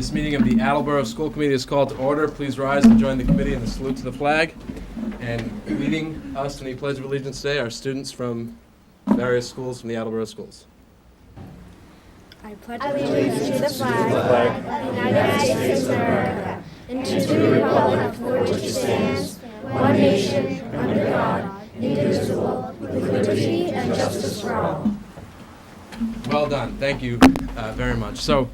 This meeting of the Attleboro School Committee is called to order. Please rise and join the committee in the salute to the flag. And leading us in the Pledge of Allegiance today are students from various schools from the Attleboro schools. I pledge allegiance to the flag of the United States of America and to the republic for which it stands, one nation, under God, indivisible, with liberty and justice for all. Well done. Thank you very much. So,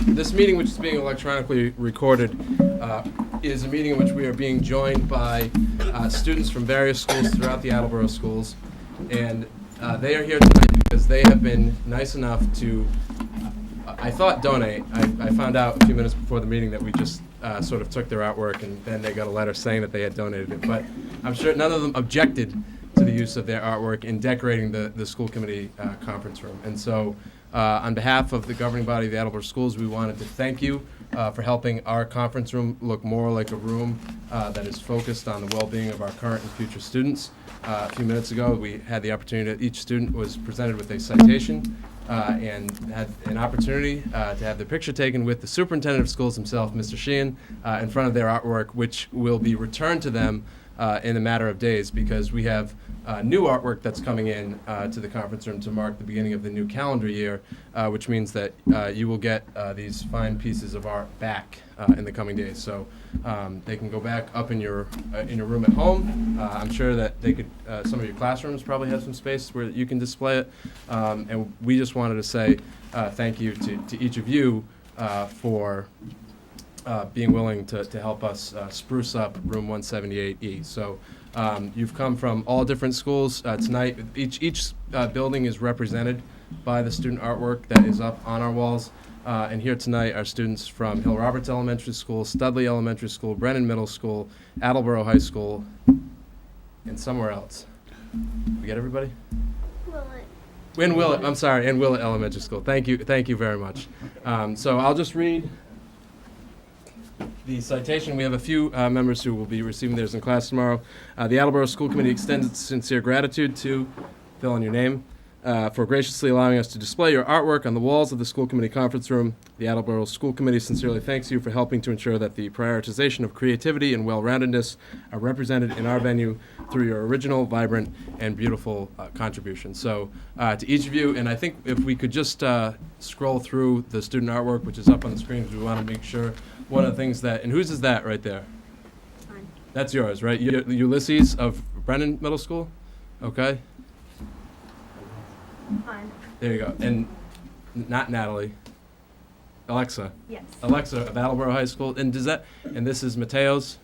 this meeting, which is being electronically recorded, is a meeting in which we are being joined by students from various schools throughout the Attleboro schools. And they are here tonight because they have been nice enough to, I thought, donate. I found out a few minutes before the meeting that we just sort of took their artwork, and then they got a letter saying that they had donated it. But I'm sure none of them objected to the use of their artwork in decorating the school committee conference room. And so on behalf of the governing body of the Attleboro schools, we wanted to thank you for helping our conference room look more like a room that is focused on the well-being of our current and future students. A few minutes ago, we had the opportunity that each student was presented with a citation and had an opportunity to have their picture taken with the superintendent of schools himself, Mr. Sheehan, in front of their artwork, which will be returned to them in a matter of days, because we have new artwork that's coming in to the conference room to mark the beginning of the new calendar year, which means that you will get these fine pieces of art back in the coming days. So they can go back up in your room at home. I'm sure that they could. Some of your classrooms probably have some space where you can display it. And we just wanted to say thank you to each of you for being willing to help us spruce up room 178E. So you've come from all different schools tonight. Each building is represented by the student artwork that is up on our walls. And here tonight are students from Hill Roberts Elementary School, Studley Elementary School, Brennan Middle School, Attleboro High School, and somewhere else. We get everybody? And Willett Elementary School. Thank you very much. So I'll just read the citation. We have a few members who will be receiving theirs in class tomorrow. The Attleboro School Committee extends its sincere gratitude to, fill in your name, for graciously allowing us to display your artwork on the walls of the school committee conference room. The Attleboro School Committee sincerely thanks you for helping to ensure that the prioritization of creativity and well-roundedness are represented in our venue through your original, vibrant, and beautiful contribution. So to each of you, and I think if we could just scroll through the student artwork, which is up on the screen, because we want to make sure one of the things that, and whose is that right there? Mine. That's yours, right? Ulysses of Brennan Middle School? Okay. Mine. There you go. And not Natalie. Alexa. Yes. Alexa of Attleboro High School. And and this is Mateo's.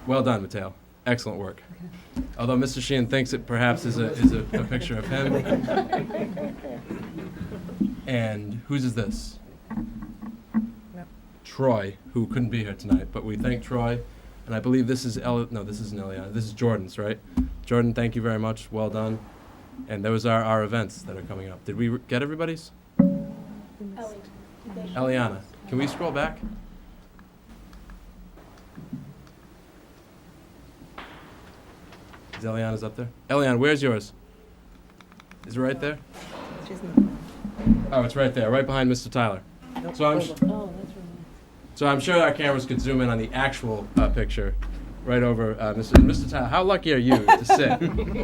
Well done, Mateo. Excellent work. Okay. Although Mr. Sheehan thinks it perhaps is a picture of him. And whose is this? Troy, who couldn't be here tonight, but we thank Troy. And I believe this is this isn't Eliana. This is Jordan's, right? Jordan, thank you very much. Well done. And those are our events that are coming up. Did we get everybody's? Eliana, can we scroll back? Is Eliana's up there? Eliana, where's yours? Is it right there? Oh, it's right there, right behind Mr. Tyler. So I'm sure our cameras could zoom in on the actual picture, right over Mr. Tyler. How lucky are you to sit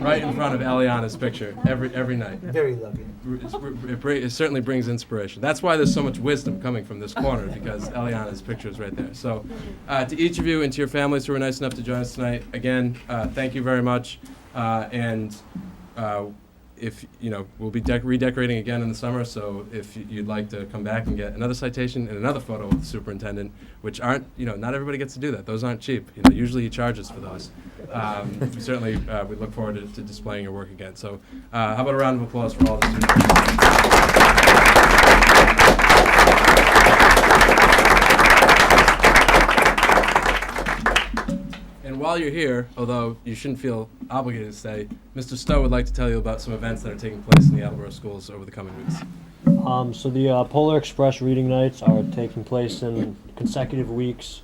right in front of Eliana's picture every night? Very lucky. It certainly brings inspiration. That's why there's so much wisdom coming from this corner, because Eliana's picture is right there. So to each of you and to your families who were nice enough to join us tonight, again, thank you very much. If we'll be redecorating again in the summer, so if you'd like to come back and get another citation and another photo with the superintendent, which aren't, not everybody gets to do that. Those aren't cheap. Usually he charges for those. Certainly, we look forward to displaying your work again. So, how about a round of applause for all the students? And while you're here, although you shouldn't feel obligated to stay, Mr. Stowe would like to tell you about some events that are taking place in the Attleboro schools over the coming weeks. So the Polar Express reading nights are taking place in consecutive weeks.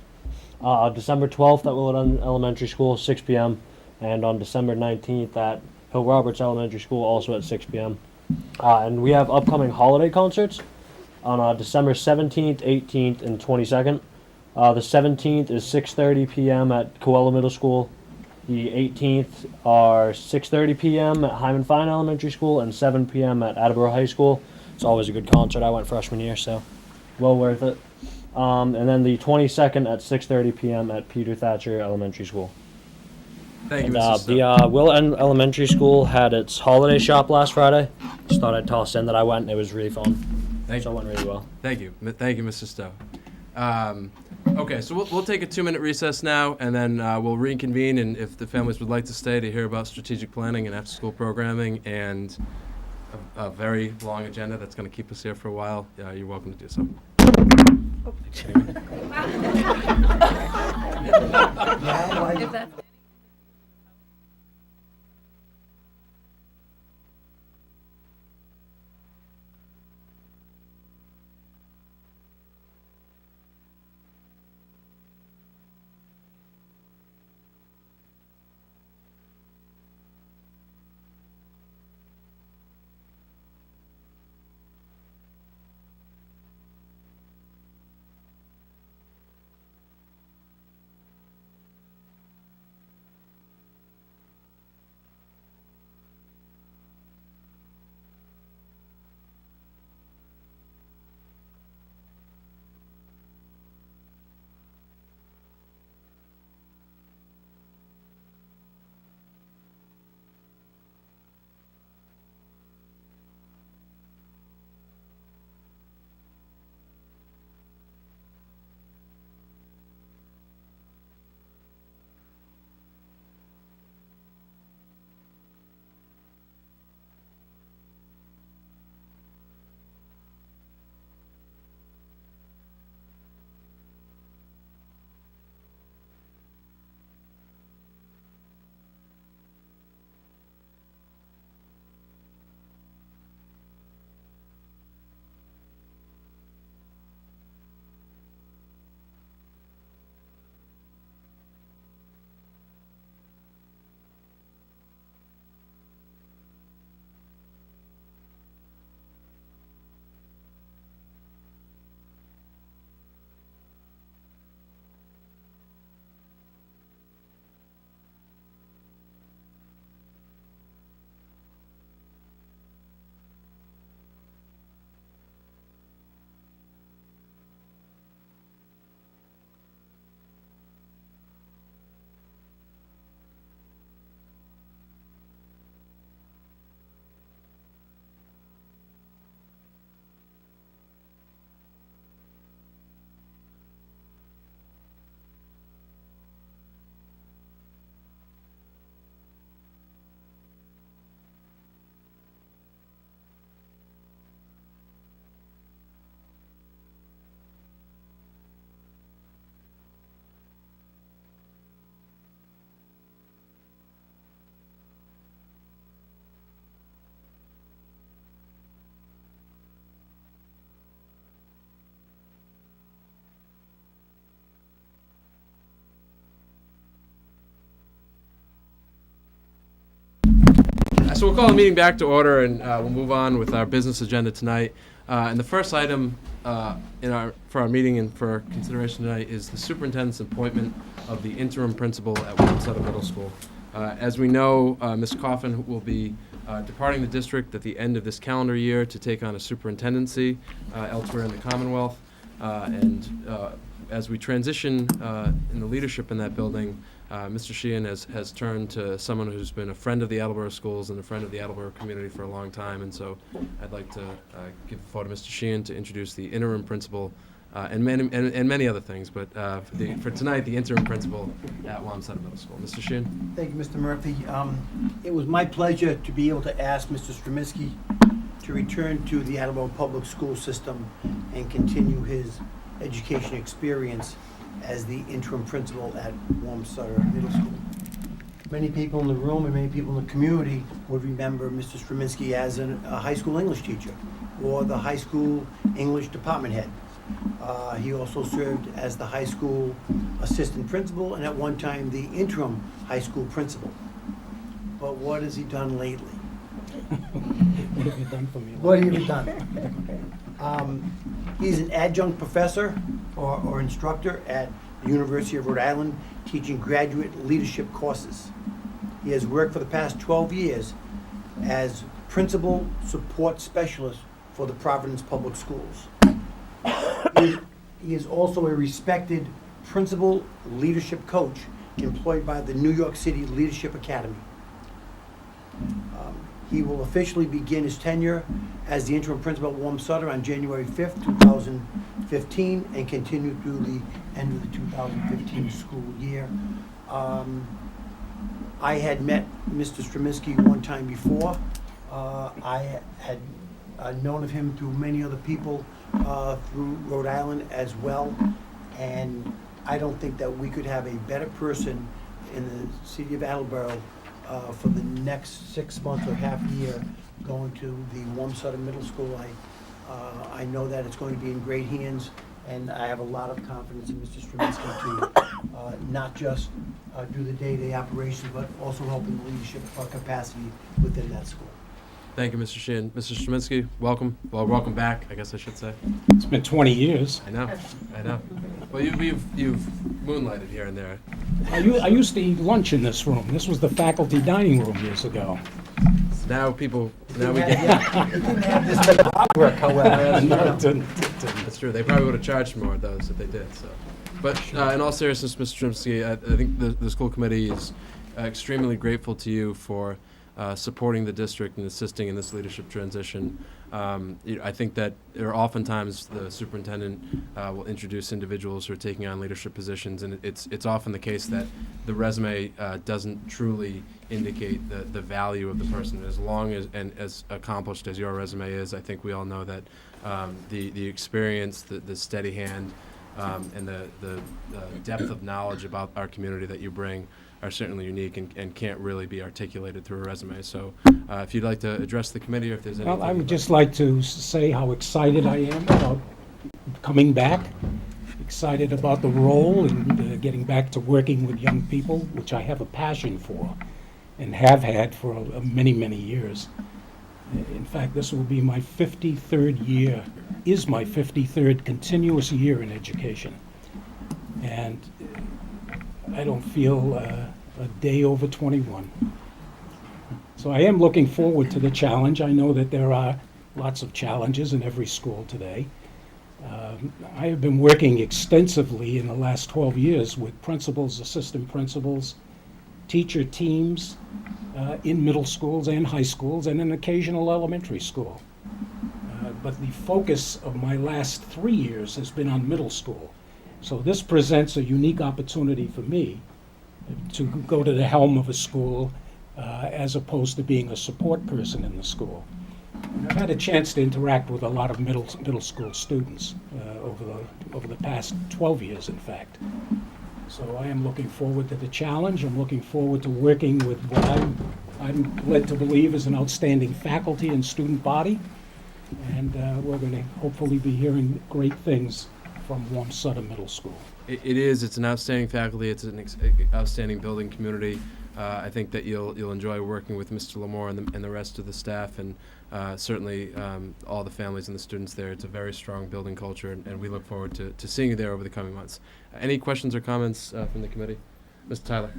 December 12th at Willett Elementary School, 6 p.m. And on December 19th at Hill Roberts Elementary School, also at 6 p.m. And we have upcoming holiday concerts. on December 17th, 18th, and 22nd. The 17th is 6:30 p.m. at Coella Middle School. The 18th are 6:30 p.m. at Hyman Fine Elementary School and 7 p.m. at Attleboro High School. It's always a good concert. I went freshman year, so well worth it. And then the 22nd at 6:30 p.m. at Peter Thatcher Elementary School. Thank you, And, Mr. Stowe. the Will End Elementary School had its holiday shop last Friday. Just thought I'd toss in that I went. It was really fun. Thank So it you. went really well. Thank you. Thank you, Mr. Stowe. Okay, so we'll take a 2-minute recess now, and then we'll reconvene, and if the families would like to stay to hear about strategic planning and after-school programming and a very long agenda that's going to keep us here for a while, you're welcome to do so. If that's So we'll call the meeting back to order, and we'll move on with our business agenda tonight. And the first item for our meeting and for consideration tonight is the superintendent's appointment of the interim principal at Wamsutter Middle School. As we know, Ms. Coffin will be departing the district at the end of this calendar year to take on a superintendency elsewhere in the Commonwealth. And as we transition in the leadership in that building, Mr. Sheehan has turned to someone who's been a friend of the Attleboro schools and a friend of the Attleboro community for a long time. And so I'd like to give the floor to Mr. Sheehan to introduce the interim principal and many other things. But for tonight, the interim principal at Wamsutter Middle School. Mr. Sheehan. Thank you, Mr. Murphy. It was my pleasure to be able to ask Mr. Stremiski to return to the Attleboro public school system and continue his education experience as the interim principal at Wamsutter Middle School. Many people in the room and many people in the community would remember Mr. Stremiski as a high school English teacher or the high school English department head. He also served as the high school assistant principal and at one time the interim high school principal. But what has he done lately? What have you done for me? What have you done? He's an adjunct professor or instructor at the University of Rhode Island, teaching graduate leadership courses. He has worked for the past 12 years as principal support specialist for the Providence Public Schools. He is also a respected principal leadership coach employed by the New York City Leadership Academy. He will officially begin his tenure as the interim principal at Warm Sutter on January 5th, 2015, and continue through the end of the 2015 school year. I had met Mr. Stremiski one time before. I had known of him through many other people through Rhode Island as well, and I don't think that we could have a better person in the city of Attleboro for the next 6 months or half year going to the Warm Sutter Middle School. I know that it's going to be in great hands, and I have a lot of confidence in Mr. Stremiski to not just do the day-to-day operations, but also help in the leadership capacity within that school. Thank you, Mr. Sheehan. Mr. Stremiski, welcome. Well, welcome back, I guess I should say. It's been 20 years. I know. Well, you've moonlighted here and there. I used to eat lunch in this room. This was the faculty dining room years ago. Now we get. It didn't have this type of artwork, however. No, it didn't. That's true. They probably would have charged more of those if they did. So, but in all seriousness, Mr. Stremiski, I think the school committee is extremely grateful to you for supporting the district and assisting in this leadership transition. I think that there are oftentimes the superintendent will introduce individuals who are taking on leadership positions, and it's often the case that the resume doesn't truly indicate the value of the person. As long as and as accomplished as your resume is, I think we all know that the experience, the steady hand, and the depth of knowledge about our community that you bring are certainly unique and can't really be articulated through a resume. So if you'd like to address the committee, or if there's anything. Well, I would just like to say how excited I am about coming back, excited about the role and getting back to working with young people, which I have a passion for and have had for many, many years. In fact, this will be my 53rd year, is my 53rd continuous year in education. And I don't feel a day over 21. So I am looking forward to the challenge. I know that there are lots of challenges in every school today. I have been working extensively in the last 12 years with principals, assistant principals, teacher teams in middle schools and high schools, and an occasional elementary school. But the focus of my last 3 years has been on middle school. So this presents a unique opportunity for me to go to the helm of a school as opposed to being a support person in the school. And I've had a chance to interact with a lot of middle school students over the past 12 years, in fact. So I am looking forward to the challenge. I'm looking forward to working with what I'm led to believe is an outstanding faculty and student body. And we're going to hopefully be hearing great things from Warm Sutter Middle School. It is. It's an outstanding faculty. It's an outstanding building community. I think that you'll enjoy working with Mr. Lamore and the rest of the staff, and certainly all the families and the students there. It's a very strong building culture, and we look forward to seeing you there over the coming months. Any questions or comments from the committee? Mr. Tyler.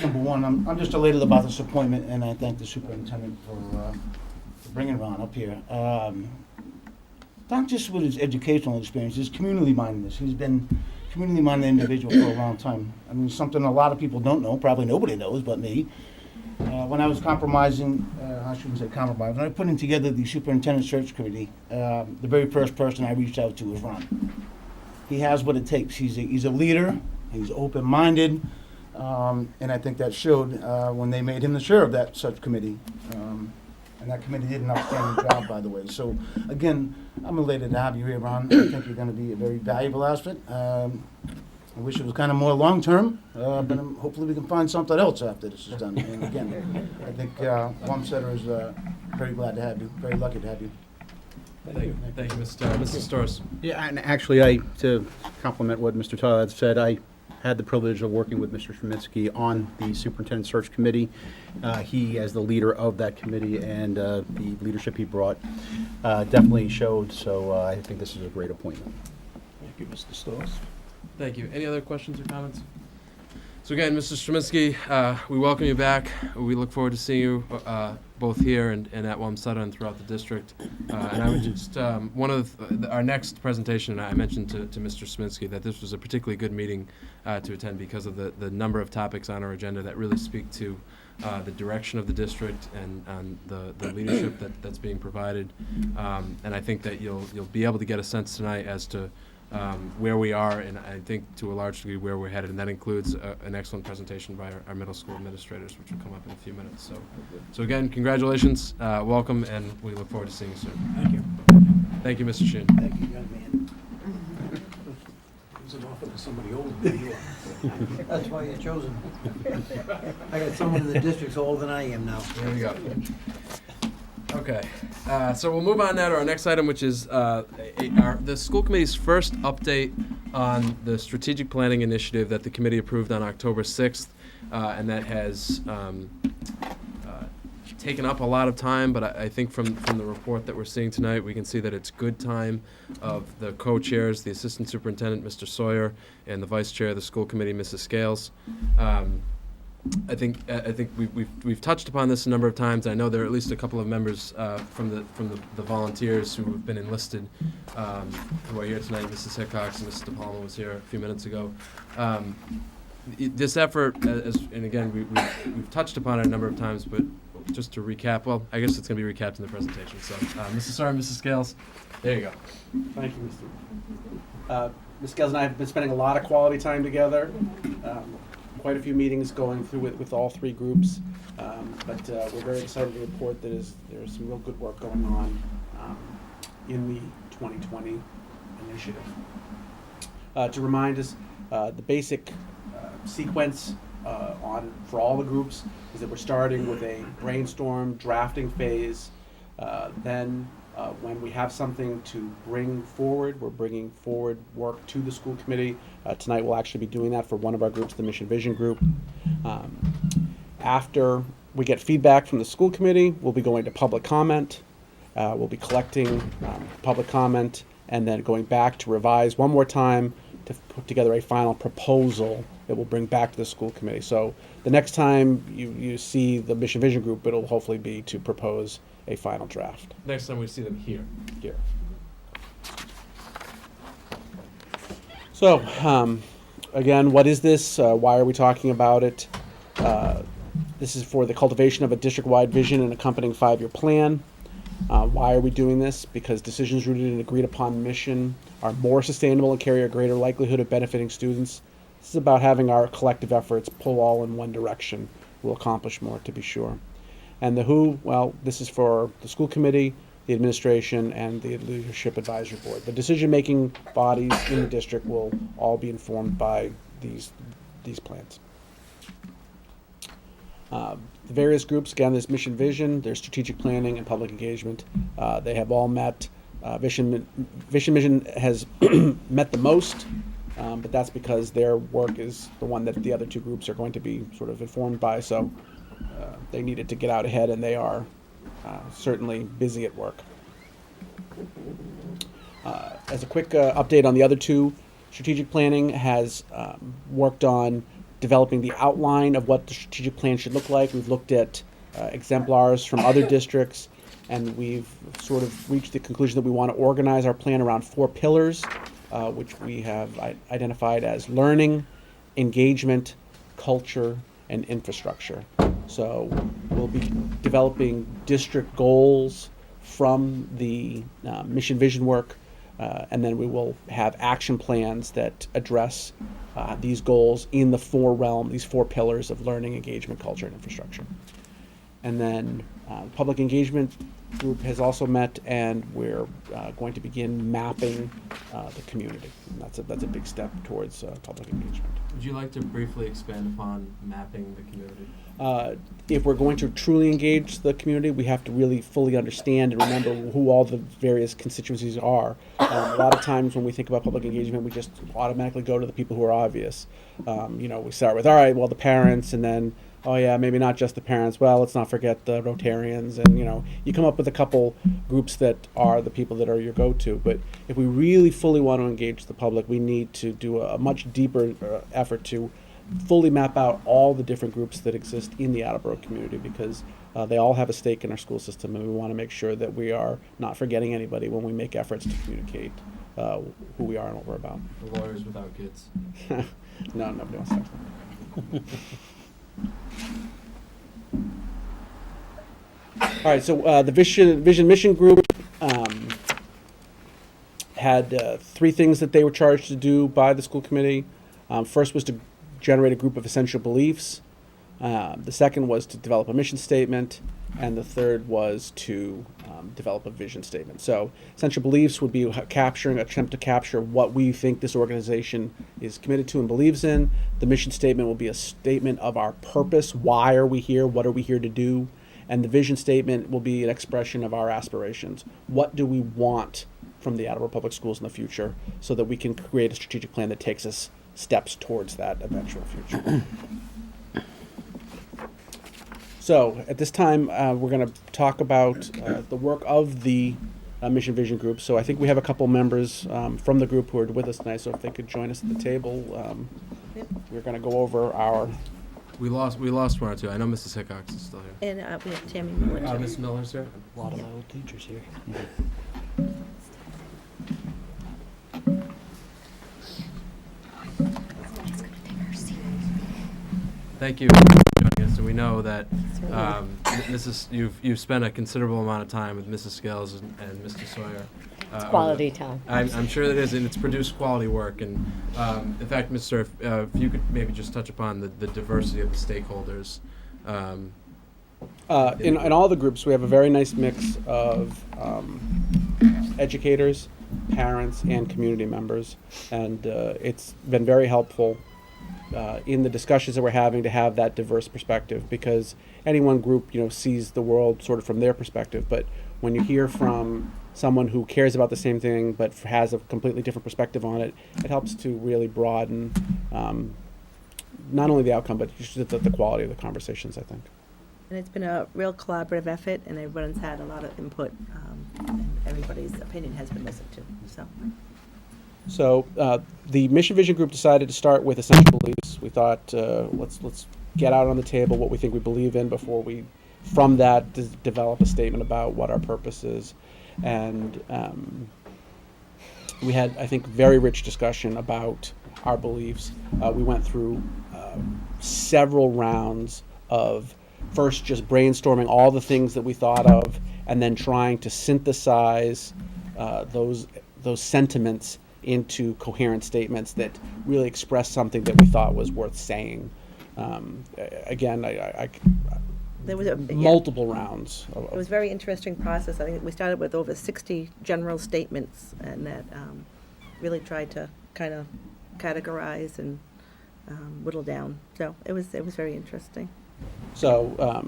Number one, I'm just elated about this appointment, and I thank the superintendent for bringing Ron up here. Not just with his educational experience, his community mindedness. He's been a community minded individual for a long time. I mean, something a lot of people don't know, probably nobody knows but me. When I was compromising, I shouldn't say compromise, when I was putting together the superintendent search committee, the very first person I reached out to was Ron. He has what it takes. He's a leader, he's open-minded, and I think that showed when they made him the chair of that such committee. And that committee did an outstanding job, by the way. So, again, I'm elated to have you here, Ron. I think you're going to be a very valuable asset. I wish it was kind of more long-term, but hopefully we can find something else after this is done. And again, I think Warm Sutter is very glad to have you, very lucky to have you. Thank you, Mr. Storrs. Yeah, and actually, to compliment what Mr. Tyler had said, I had the privilege of working with Mr. Stremitzky on the superintendent search committee. He, as the leader of that committee, and the leadership he brought, definitely showed. So I think this is a great appointment. Thank you, Mr. Stoss. Thank you. Any other questions or comments? So again, Mr. Stremitzky, we welcome you back. We look forward to seeing you both here and at Wamsutta and throughout the district. And I would just, one of our next presentation, I mentioned to Mr. Stremitzky that this was a particularly good meeting to attend because of the number of topics on our agenda that really speak to the direction of the district and the leadership that's being provided. And I think that you'll be able to get a sense tonight as to where we are, and I think to a large degree where we're headed, and that includes an excellent presentation by our middle school administrators, which will come up in a few minutes. So again, congratulations, welcome, and we look forward to seeing you soon. Thank you. Thank you, Mr. Sheen. Thank you, young man. It's an offer to somebody older than you are. That's why you're chosen. I got someone in the district's older than I am now. There we go. Okay, so we'll move on now to our next item, which is the school committee's first update on the strategic planning initiative that the committee approved on October 6th, and that has taken up a lot of time, but I think from the report that we're seeing tonight, we can see that it's good time of the co-chairs, the assistant superintendent, Mr. Sawyer, and the vice chair of the school committee, Mrs. Scales. I think we've touched upon this a number of times. I know there are at least a couple of members from the volunteers who have been enlisted who are here tonight. Mrs. Hickox and Mrs. DePalma was here a few minutes ago. This effort, and again, we've touched upon it a number of times, but just to recap, well, I guess it's going to be recapped in the presentation. So, Mrs. Sawyer and Mrs. Scales, there you go. Thank you, Mr. Ms. Scales and I have been spending a lot of quality time together. Quite a few meetings going through it with all three groups, but we're very excited to report that there's some real good work going on in the 2020 initiative. To remind us, the basic sequence for all the groups is that we're starting with a brainstorm drafting phase. Then when we have something to bring forward, we're bringing forward work to the school committee. Tonight we'll actually be doing that for one of our groups, the Mission Vision group. After we get feedback from the school committee, we'll be going to public comment. We'll be collecting public comment and then going back to revise one more time to put together a final proposal that we'll bring back to the school committee. So the next time you see the Mission Vision group, it'll hopefully be to propose a final draft. Next time we see them here. Here. So, again, what is this? Why are we talking about it? This is for the cultivation of a district-wide vision and accompanying 5-year plan. Why are we doing this? Because decisions rooted in agreed upon mission are more sustainable and carry a greater likelihood of benefiting students. This is about having our collective efforts pull all in one direction. We'll accomplish more, to be sure. And the who, well, this is for the school committee, the administration, and the leadership advisory board. The decision-making bodies in the district will all be informed by these plans. The various groups, again, there's Mission Vision, there's strategic planning, and public engagement. They have all met. Vision Mission has met the most, but that's because their work is the one that the other two groups are going to be sort of informed by. So they needed to get out ahead, and they are certainly busy at work. As a quick update on the other two, strategic planning has worked on developing the outline of what the strategic plan should look like. We've looked at exemplars from other districts, and we've sort of reached the conclusion that we want to organize our plan around 4 pillars, which we have identified as learning, engagement, culture, and infrastructure. So we'll be developing district goals from the Mission Vision work, and then we will have action plans that address these goals in the these 4 pillars of learning, engagement, culture, and infrastructure. And then public engagement group has also met, and we're going to begin mapping the community. And that's a big step towards public engagement. Would you like to briefly expand upon mapping the community? If we're going to truly engage the community, we have to really fully understand and remember who all the various constituencies are. A lot of times when we think about public engagement, we just automatically go to the people who are obvious. We start with, all right, well, the parents, and then, oh yeah, maybe not just the parents. Well, let's not forget the Rotarians, and you come up with a couple groups that are the people that are your go-to. But if we really fully want to engage the public, we need to do a much deeper effort to fully map out all the different groups that exist in the Attleboro community, because they all have a stake in our school system, and we want to make sure that we are not forgetting anybody when we make efforts to communicate who we are and what we're about. The lawyers without kids. No, nobody wants to talk about that. All right, so the Vision Mission Group had 3 things that they were charged to do by the school committee. First was to generate a group of essential beliefs. The second was to develop a mission statement, and the third was to develop a vision statement. So essential beliefs would be attempt to capture what we think this organization is committed to and believes in. The mission statement will be a statement of our purpose. Why are we here? What are we here to do? And the vision statement will be an expression of our aspirations. What do we want from the Attleboro Public Schools in the future, so that we can create a strategic plan that takes us steps towards that eventual future. So at this time, we're going to talk about the work of the Mission Vision Group. So I think we have a couple members from the group who are with us tonight, so if they could join us at the table. We're going to go over our... We lost one or two. I know Mrs. Hickox is still here. And we have Tammy Miller. Miss Miller's here. A lot of my old teachers here. Thank you for joining us. And we know that you've spent a considerable amount of time with Mrs. Scales and Mr. Sawyer. It's quality time. I'm sure that it is, and it's produced quality work. And in fact, Mr., if you could maybe just touch upon the diversity of the stakeholders. In all the groups, we have a very nice mix of educators, parents, and community members, and it's been very helpful in the discussions that we're having to have that diverse perspective, because any one group, sees the world sort of from their perspective, but when you hear from someone who cares about the same thing but has a completely different perspective on it, it helps to really broaden not only the outcome, but just the quality of the conversations, I think. And it's been a real collaborative effort, and everyone's had a lot of input, and everybody's opinion has been listened to. So the Mission Vision Group decided to start with essential beliefs. We thought, let's get out on the table what we think we believe in before we, from that, develop a statement about what our purpose is. And we had, I think, very rich discussion about our beliefs. We went through several rounds of first just brainstorming all the things that we thought of, and then trying to synthesize those sentiments into coherent statements that really express something that we thought was worth saying. Again, There was multiple rounds. It was a very interesting process. I think we started with over 60 general statements, and that really tried to kind of categorize and whittle down. So it was very interesting. So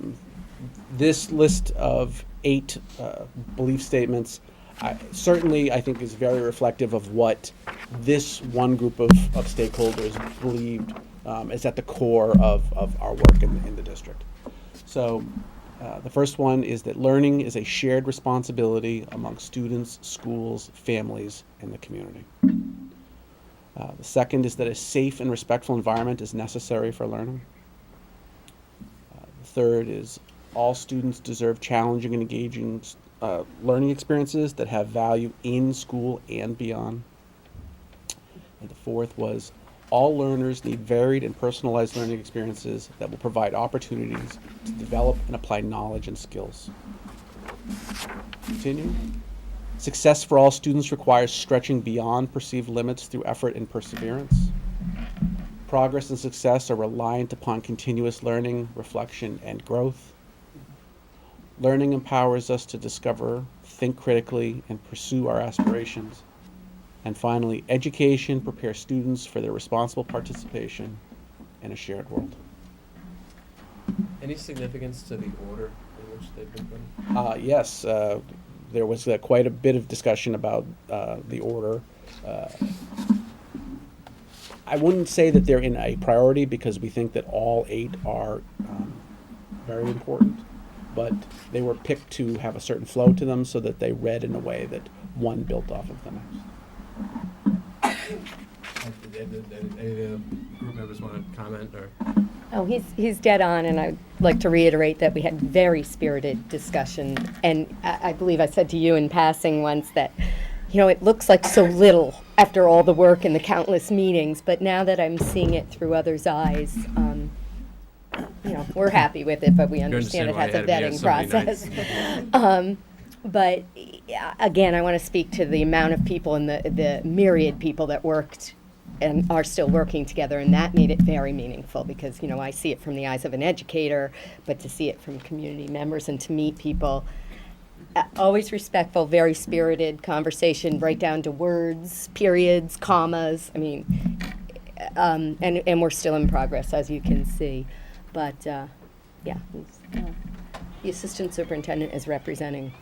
this list of 8 belief statements I think is very reflective of what this one group of stakeholders believed is at the core of our work in the district. So the first one is that learning is a shared responsibility among students, schools, families, and the community. The second is that a safe and respectful environment is necessary for learning. The third is all students deserve challenging and engaging learning experiences that have value in school and beyond. And the fourth was all learners need varied and personalized learning experiences that will provide opportunities to develop and apply knowledge and skills. Continue. Success for all students requires stretching beyond perceived limits through effort and perseverance. Progress and success are reliant upon continuous learning, reflection, and growth. Learning empowers us to discover, think critically, and pursue our aspirations. And finally, education prepares students for their responsible participation in a shared world. Any significance to the order in which they've been put in? Yes, there was quite a bit of discussion about the order. I wouldn't say that they're in a priority because we think that all 8 are very important, but they were picked to have a certain flow to them so that they read in a way that one built off of the next. Any of the group members want to comment or? Oh, he's dead on, and I'd like to reiterate that we had very spirited discussion. And I believe I said to you in passing once that, you know, it looks like so little after all the work and the countless meetings, but now that I'm seeing it through others' eyes, you know, we're happy with it, but we understand it why has you a had to be vetting here so many process. But again, I want to speak to the amount of people and the myriad people that worked and are still working together, and that made it very meaningful because, you know, I see it from the eyes of an educator, but to see it from community members and to meet people, always respectful, very spirited conversation, right down to words, periods, commas. I mean, and we're still in progress, as you can see. But yeah, the assistant superintendent is representing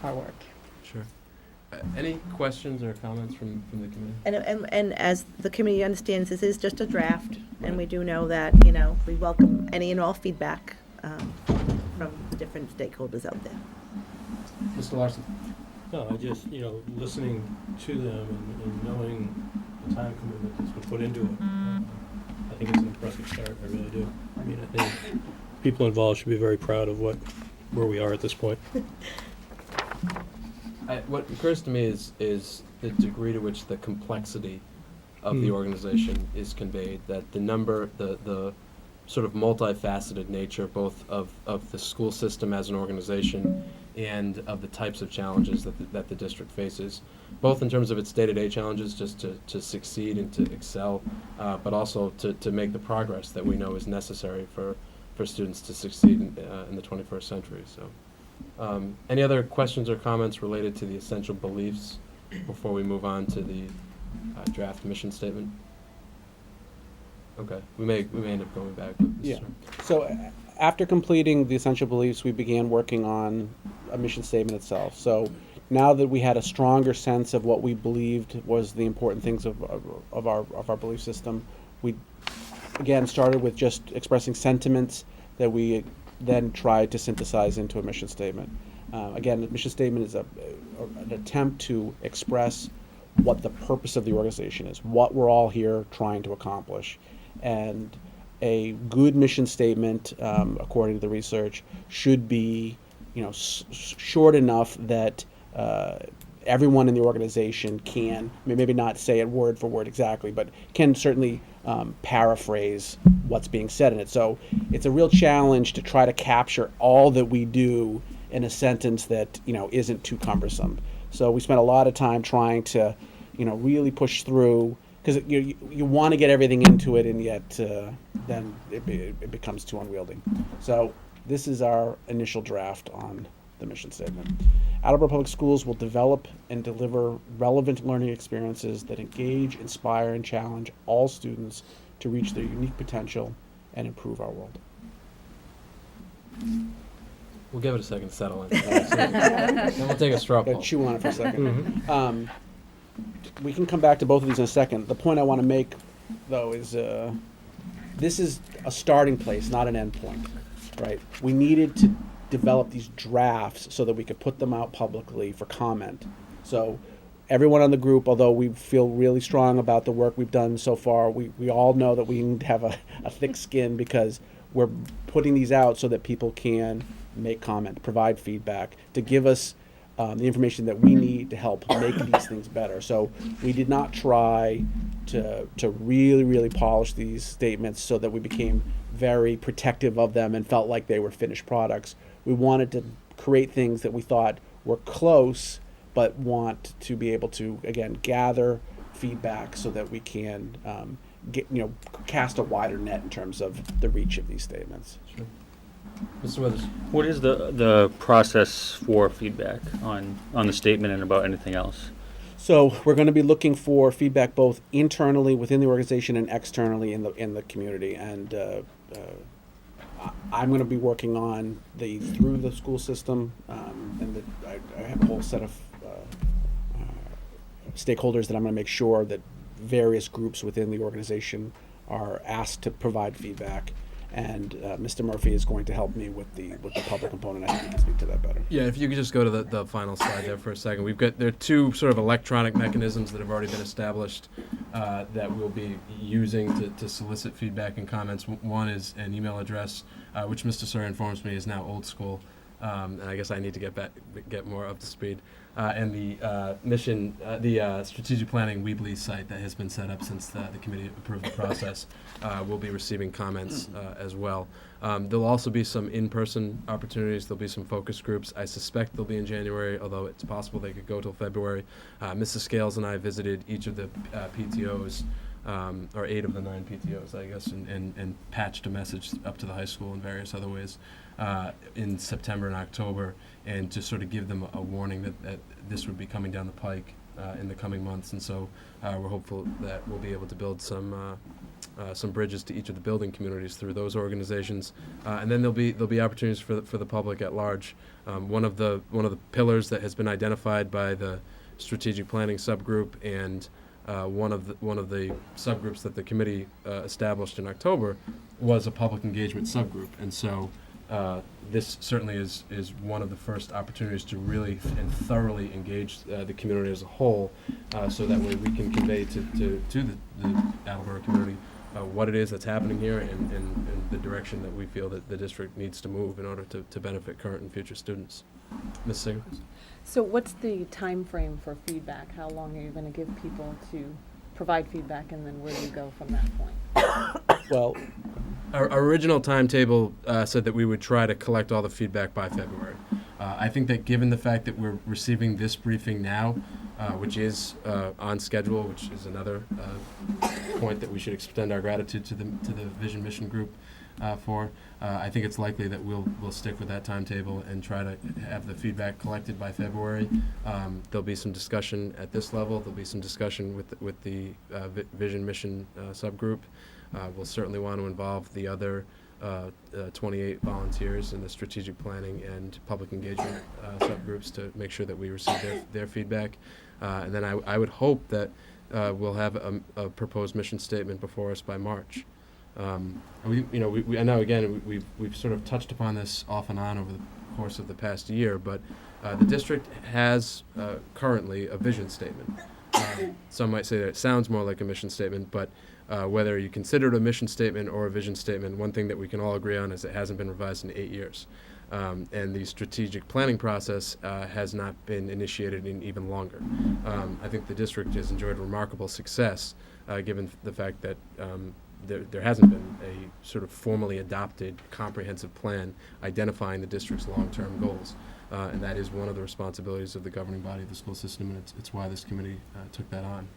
our work. Sure. Any questions or comments from the committee? And as the committee understands, this is just a draft, and we do know that, you know, we welcome any and all feedback from the different stakeholders out there. Mr. Larson? No, I just, you know, listening to them and knowing the time commitment that's been put into it, I think it's an impressive start, I really do. I mean, I think people involved should be very proud of where we are at this point. What occurs to me is the degree to which the complexity of the organization is conveyed, that the sort of multifaceted nature both of the school system as an organization and of the types of challenges that the district faces, both in terms of its day-to-day challenges just to succeed and to excel, but also to make the progress that we know is necessary for students to succeed in the 21st century. So. Any other questions or comments related to the essential beliefs before we move on to the draft mission statement? Okay, we may end up going back. Yeah. So after completing the essential beliefs, we began working on a mission statement itself. So now that we had a stronger sense of what we believed was the important things of our belief system, we again started with just expressing sentiments that we then tried to synthesize into a mission statement. Again, the mission statement is an attempt to express what the purpose of the organization is, what we're all here trying to accomplish. And a good mission statement, according to the research, should be, you know, short enough that everyone in the organization can, maybe not say it word for word exactly, but can certainly paraphrase what's being said in it. So it's a real challenge to try to capture all that we do in a sentence that, you know, isn't too cumbersome. So we spent a lot of time trying to, you know, really push through, because you want to get everything into it, and yet then it becomes too unwieldy. So this is our initial draft on the mission statement. Attleboro Public Schools will develop and deliver relevant learning experiences that engage, inspire, and challenge all students to reach their unique potential and improve our world. We'll give it a second to settle in. Then we'll take a straw poll. Chew on it for a second. We can come back to both of these in a second. The point I want to make, though, is this is a starting place, not an end point, right? We needed to develop these drafts so that we could put them out publicly for comment. So everyone on the group, although we feel really strong about the work we've done so far, we all know that we need to have a thick skin, because we're putting these out so that people can make comment, provide feedback, to give us the information that we need to help make these things better. So we did not try to really, really polish these statements so that we became very protective of them and felt like they were finished products. We wanted to create things that we thought were close, but want to be able to, again, gather feedback so that we can cast a wider net in terms of the reach of these statements. Sure. Mr. Withers. What is the process for feedback on the statement and about anything else? So we're going to be looking for feedback both internally within the organization and externally in the community. And I'm going to be working on through the school system, and I have a whole set of stakeholders that I'm going to make sure that various groups within the organization are asked to provide feedback. And Mr. Murphy is going to help me with the public component. I think he can speak to that better. Yeah, if you could just go to there final slide there for a second. There are two sort of electronic mechanisms that have already been established that we'll be using to solicit feedback and comments. One is an email address, which Mr. Sir informs me is now old school, and I guess I need to get more up to speed. And the strategic planning Weebly site that has been set up since the committee approved the process will be receiving comments as well. There'll also be some in-person opportunities. There'll be some focus groups. I suspect they'll be in January, although it's possible they could go till February. Mrs. Scales and I visited each of the PTOs, or 8 of the 9 PTOs, I guess, and patched a message up to the high school in various other ways in September and October, and to sort of give them a warning that this would be coming down the pike in the coming months. And so we're hopeful that we'll be able to build some bridges to each of the building communities through those organizations, and then there'll be opportunities for the public at large. One of the pillars that has been identified by the strategic planning subgroup and one of the subgroups that the committee established in October was a public engagement subgroup, and so this certainly is one of the first opportunities to really and thoroughly engage the community as a whole, so that way we can convey to the Attleboro community what it is that's happening here and the direction that we feel that the district needs to move in order to benefit current and future students. Ms. Singer? So what's the time frame for feedback? How long are you going to give people to provide feedback, and then where do you go from that point? Well, our original timetable said that we would try to collect all the feedback by February. I think that given the fact that we're receiving this briefing now, which is on schedule, which is another point that we should extend our gratitude to the Vision Mission Group for. I think it's likely that we'll stick with that timetable and try to have the feedback collected by February. There'll be some discussion at this level. There'll be some discussion with the Vision Mission subgroup. We'll certainly want to involve the other 28 volunteers in the strategic planning and public engagement subgroups to make sure that we receive their feedback. And then I would hope that we'll have a proposed mission statement before us by March. I know again we've sort of touched upon this off and on over the course of the past year, but the district has currently a vision statement. Some might say that it sounds more like a mission statement, but whether you consider it a mission statement or a vision statement, one thing that we can all agree on is it hasn't been revised in 8 years. And the strategic planning process has not been initiated in even longer. I think the district has enjoyed remarkable success given the fact that there hasn't been a sort of formally adopted comprehensive plan identifying the district's long-term goals. And that is one of the responsibilities of the governing body of the school system, and it's why this committee took that on.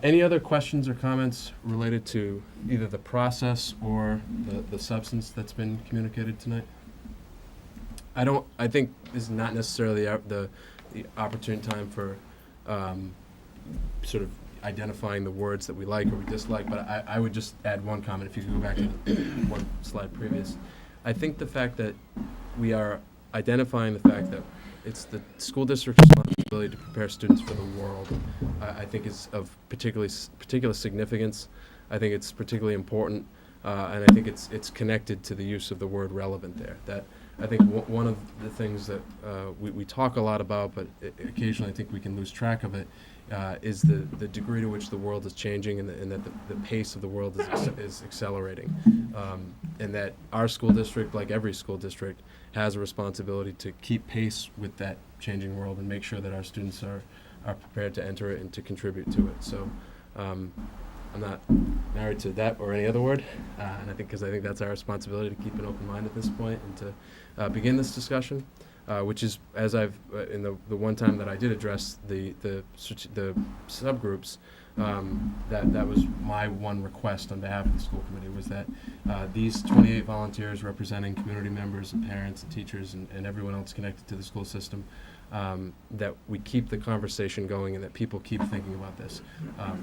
Any other questions or comments related to either the process or the substance that's been communicated tonight? I think this is not necessarily the opportune time for sort of identifying the words that we like or we dislike, but I would just add one comment if you could go back to the one slide previous. I think the fact that we are identifying the fact that it's the school district's responsibility to prepare students for the world, I think is of particular significance. I think it's particularly important, and I think it's connected to the use of the word relevant there. That I think one of the things that we talk a lot about, but occasionally I think we can lose track of it, is the degree to which the world is changing and that the pace of the world is accelerating. And that our school district, like every school district, has a responsibility to keep pace with that changing world and make sure that our students are prepared to enter it and to contribute to it. So I'm not married to that or any other word, and I think that's our responsibility to keep an open mind at this point and to begin this discussion, which is, as I've in the one time that I did address the subgroups, that was my one request on behalf of the school committee, was that these 28 volunteers representing community members and parents and teachers and everyone else connected to the school system that we keep the conversation going and that people keep thinking about this.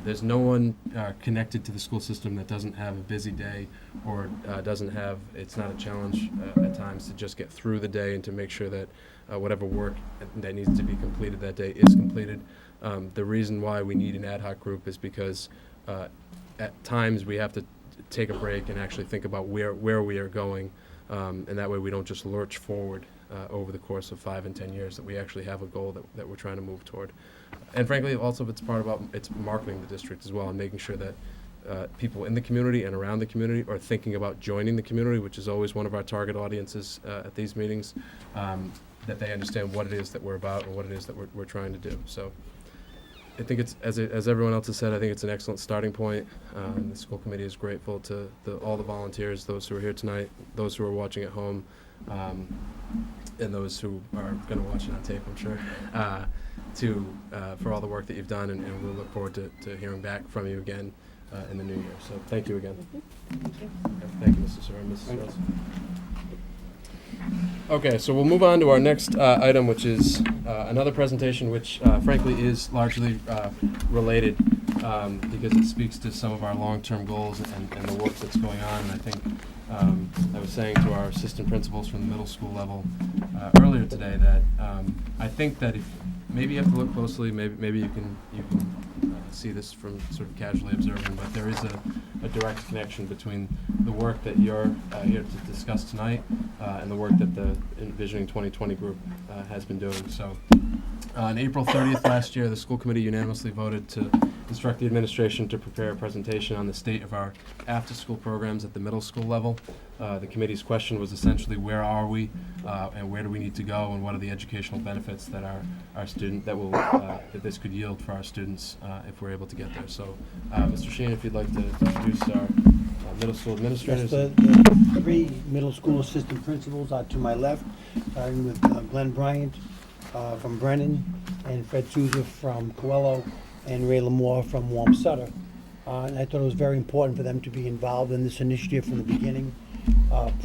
There's no one connected to the school system that doesn't have a busy day or it's not a challenge at times to just get through the day and to make sure that whatever work that needs to be completed that day is completed. The reason why we need an ad hoc group is because at times we have to take a break and actually think about where we are going, and that way we don't just lurch forward over the course of 5 and 10 years, that we actually have a goal that we're trying to move toward. And frankly, also it's part about it's marketing the district as well and making sure that people in the community and around the community are thinking about joining the community, which is always one of our target audiences at these meetings, that they understand what it is that we're about and what it is that we're trying to do. So I think it's, as everyone else has said, I think it's an excellent starting point. The school committee is grateful to all the volunteers, those who are here tonight, those who are watching at home, and those who are going to watch it on tape, I'm sure, for all the work that you've done, and we'll look forward to hearing back from you again in the new year. So thank you again. Thank you, Mrs. Sir and Mrs. Rose. Okay, so we'll move on to our next item, which is another presentation which frankly is largely related because it speaks to some of our long-term goals and the work that's going on. And I think I was saying to our assistant principals from the middle school level earlier today that I think that if maybe you have to look closely, maybe you can see this from sort of casually observing, but there is a direct connection between the work that you're here to discuss tonight and the work that the Envisioning 2020 group has been doing. So on April 30th last year, the school committee unanimously voted to instruct the administration to prepare a presentation on the state of our after-school programs at the middle school level. The committee's question was essentially, where are we and where do we need to go, and what are the educational benefits that that this could yield for our students if we're able to get there. So Mr. Sheen, if you'd like to introduce our middle school administrators. Yes, the three middle school assistant principals are to my left, starting with Glenn Bryant from Brennan, and Fred Souza from Coelho, and Ray Lamore from Wamsutter. And I thought it was very important for them to be involved in this initiative from the beginning.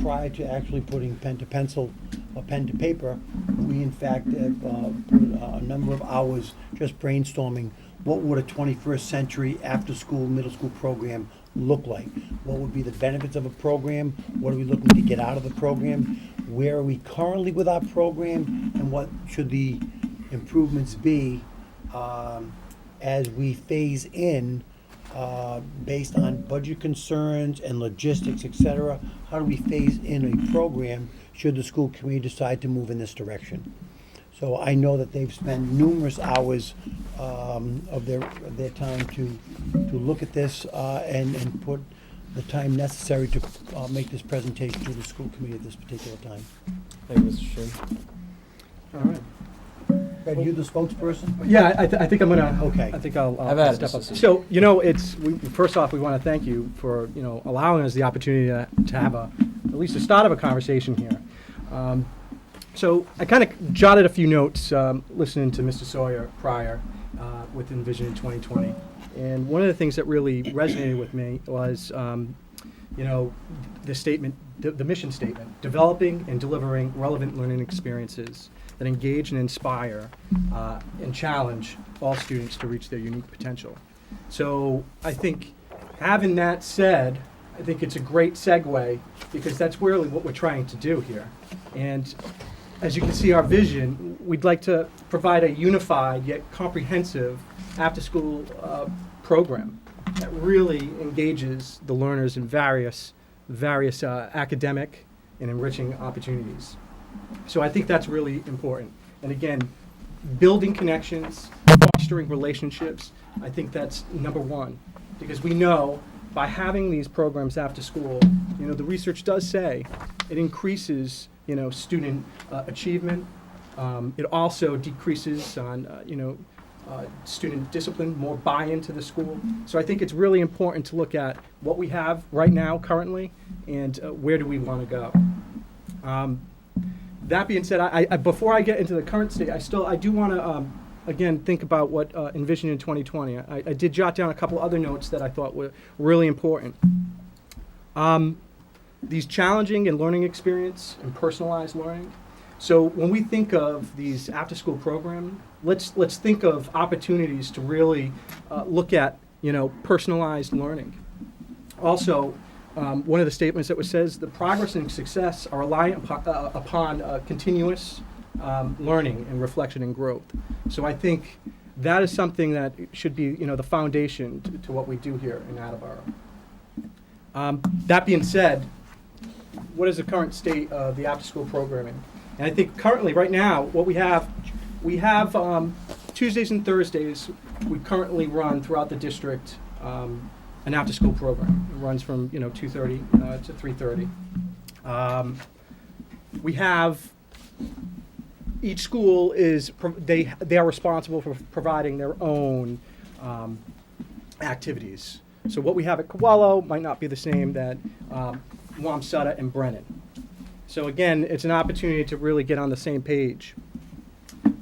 Prior to actually putting pen to pencil or pen to paper, we in fact have put a number of hours just brainstorming what would a 21st century after school, middle school program look like? What would be the benefits of a program? What are we looking to get out of the program? Where are we currently with our program? And what should the improvements be as we phase in based on budget concerns and logistics, et cetera? How do we phase in a program should the school committee decide to move in this direction? So I know that they've spent numerous hours of their time to look at this and put the time necessary to make this presentation to the school committee at this particular time. Thank you, Mr. Sheen. All right. Fred, you the spokesperson? Yeah, I think I'm gonna. Okay. I think I'll Have at it, step up. Mr. So first off, we want to thank you for allowing us the opportunity to have at least a start of a conversation here. So I kind of jotted a few notes listening to Mr. Sawyer prior with Envisioning 2020, and one of the things that really resonated with me was the statement, the mission statement: developing and delivering relevant learning experiences that engage and inspire and challenge all students to reach their unique potential. So I think, having that said, I think it's a great segue, because that's really what we're trying to do here. And as you can see, our vision, we'd like to provide a unified yet comprehensive after-school program that really engages the learners in various academic and enriching opportunities. So I think that's really important. And again, building connections, fostering relationships, I think that's number one. Because we know by having these programs after school, the research does say it increases, student achievement. It also decreases on, student discipline, more buy-in to the school. So I think it's really important to look at what we have right now currently and where do we want to go. That being said, I before I get into the current state, I do want to again think about what Envisioning 2020. I did jot down a couple other notes that I thought were really important. These challenging and learning experience and personalized learning. So when we think of these after-school programming, let's think of opportunities to really look at, personalized learning. Also, one of the statements that was says the progress and success are reliant upon continuous learning and reflection and growth. So I think that is something that should be, the foundation to what we do here in Attleboro. That being said, what is the current state of the after-school programming? And I think currently, right now, what we have Tuesdays and Thursdays. We currently run throughout the district an after-school program. It runs from 2:30 to 3:30. We have each school they are responsible for providing their own activities. So what we have at Coelho might not be the same that Wamsutta and Brennan. So again, it's an opportunity to really get on the same page.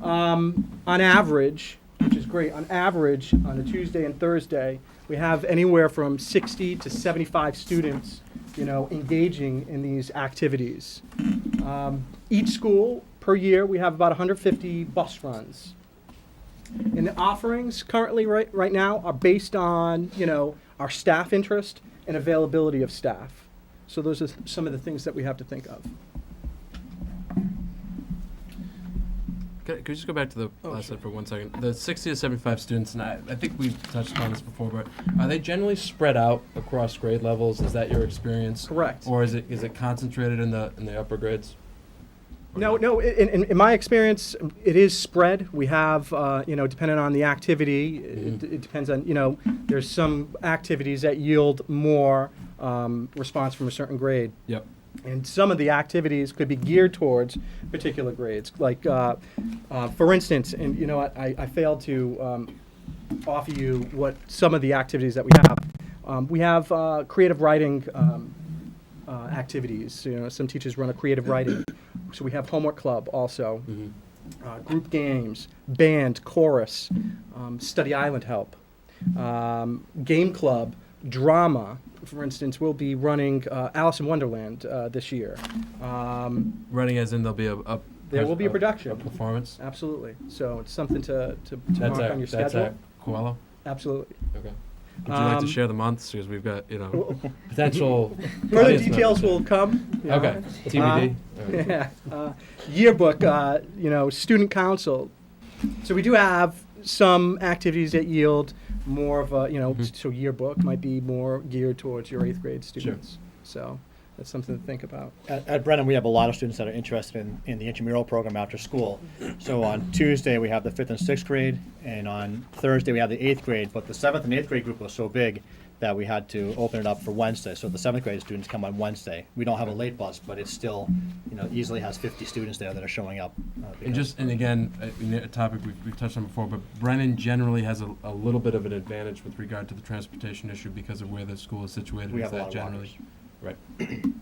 On average, which is great, on average on a Tuesday and Thursday, we have anywhere from 60 to 75 students, engaging in these activities. Each school per year, we have about 150 bus runs. And the offerings currently right now are based on, our staff interest and availability of staff. So those are some of the things that we have to think of. Could you just go back to the last slide for 1 second? The 60 to 75 students, and I think we've touched upon this before, but are they generally spread out across grade levels? Is that your experience? Correct. Or is it concentrated in the upper grades? No. In my experience, it is spread. We have, depending on the activity, it depends on, there's some activities that yield more response from a certain grade. Yep. And some of the activities could be geared towards particular grades. Like, for instance, and I failed to offer you what some of the activities that we have. We have creative writing activities. Some teachers run a creative writing. So we have homework club also, group games, band, chorus, study island help, game club, drama. For instance, we'll be running Alice in Wonderland this year. Running as in there'll be there will be a production. A performance? Absolutely. So it's something to mark on your schedule. That's at Coelho? Absolutely. Okay. Would you like to share the months? Because we've got, potential. Further details will come. Okay. TBD. Yeah. Yearbook, student council. So we do have some activities that yield more of a, so yearbook might be more geared towards your 8th grade students. So that's something to think about. At Brennan, we have a lot of students that are interested in the intramural program after school. So on Tuesday, we have the 5th and 6th grade, and on Thursday, we have the 8th grade, but the 7th and 8th grade group was so big that we had to open it up for Wednesday. So the 7th grade students come on Wednesday. We don't have a late bus, but it's still, easily has 50 students there that are showing up. And again, a topic we've touched on before, but Brennan generally has a little bit of an advantage with regard to the transportation issue because of where the school is situated. We Is have a that lot of generally? walkers. Right. And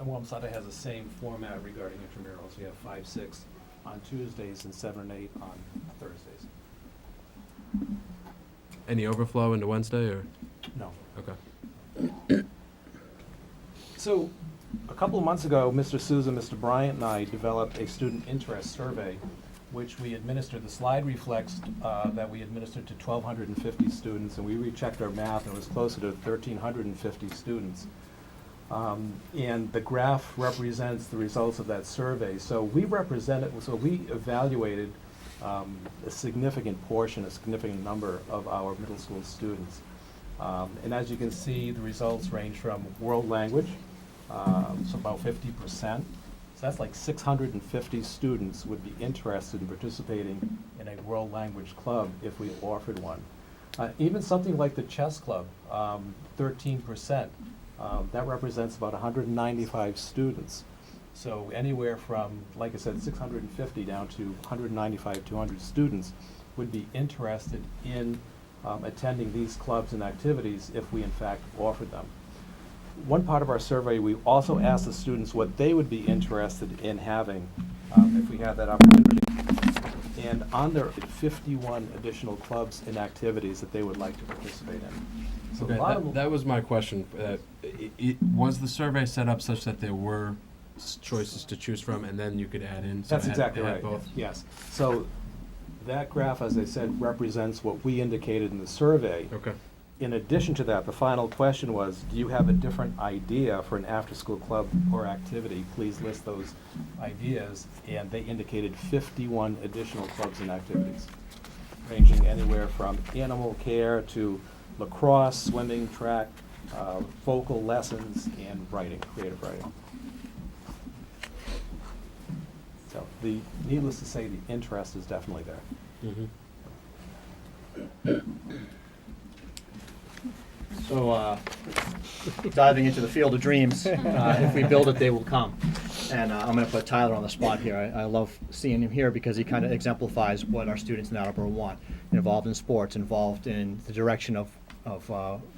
Wamsutta has the same format regarding intramurals. We have 5, 6 on Tuesdays and 7 and 8 on Thursdays. Any overflow into Wednesday or? No. Okay. So, a couple of months ago, Mr. Souza, Mr. Bryant, and I developed a student interest survey, which we administered. The slide reflects that we administered to 1,250 students, and we rechecked our math, and it was closer to 1,350 students. And the graph represents the results of that survey. So we evaluated a significant portion, a significant number of our middle school students. And as you can see, the results range from world language, so about 50%. So that's like 650 students would be interested in participating in a world language club if we offered one. Even something like the chess club, 13%. That represents about 195 students. So anywhere from, like I said, 650 down to 195, 200 students would be interested in attending these clubs and activities if we in fact offered them. One part of our survey, we also asked the students what they would be interested in having if we had that opportunity. And on there are 51 additional clubs and activities that they would like to participate in. So Okay, that was my question. Was the survey set up such that there were choices to choose from, and then you could add in. So That's exactly add right. both. Yes. So that graph, as I said, represents what we indicated in the survey. Okay. In addition to that, the final question was, do you have a different idea for an after-school club or activity? Please list those ideas. And they indicated 51 additional clubs and activities, ranging anywhere from animal care to lacrosse, swimming, track, vocal lessons, and writing, creative writing. So needless to say, the interest is definitely there. So, diving into the field of dreams, if we build it, they will come. And I'm going to put Tyler on the spot here. I love seeing him here because he kind of exemplifies what our students in Attleboro want. Involved in sports, involved in the direction of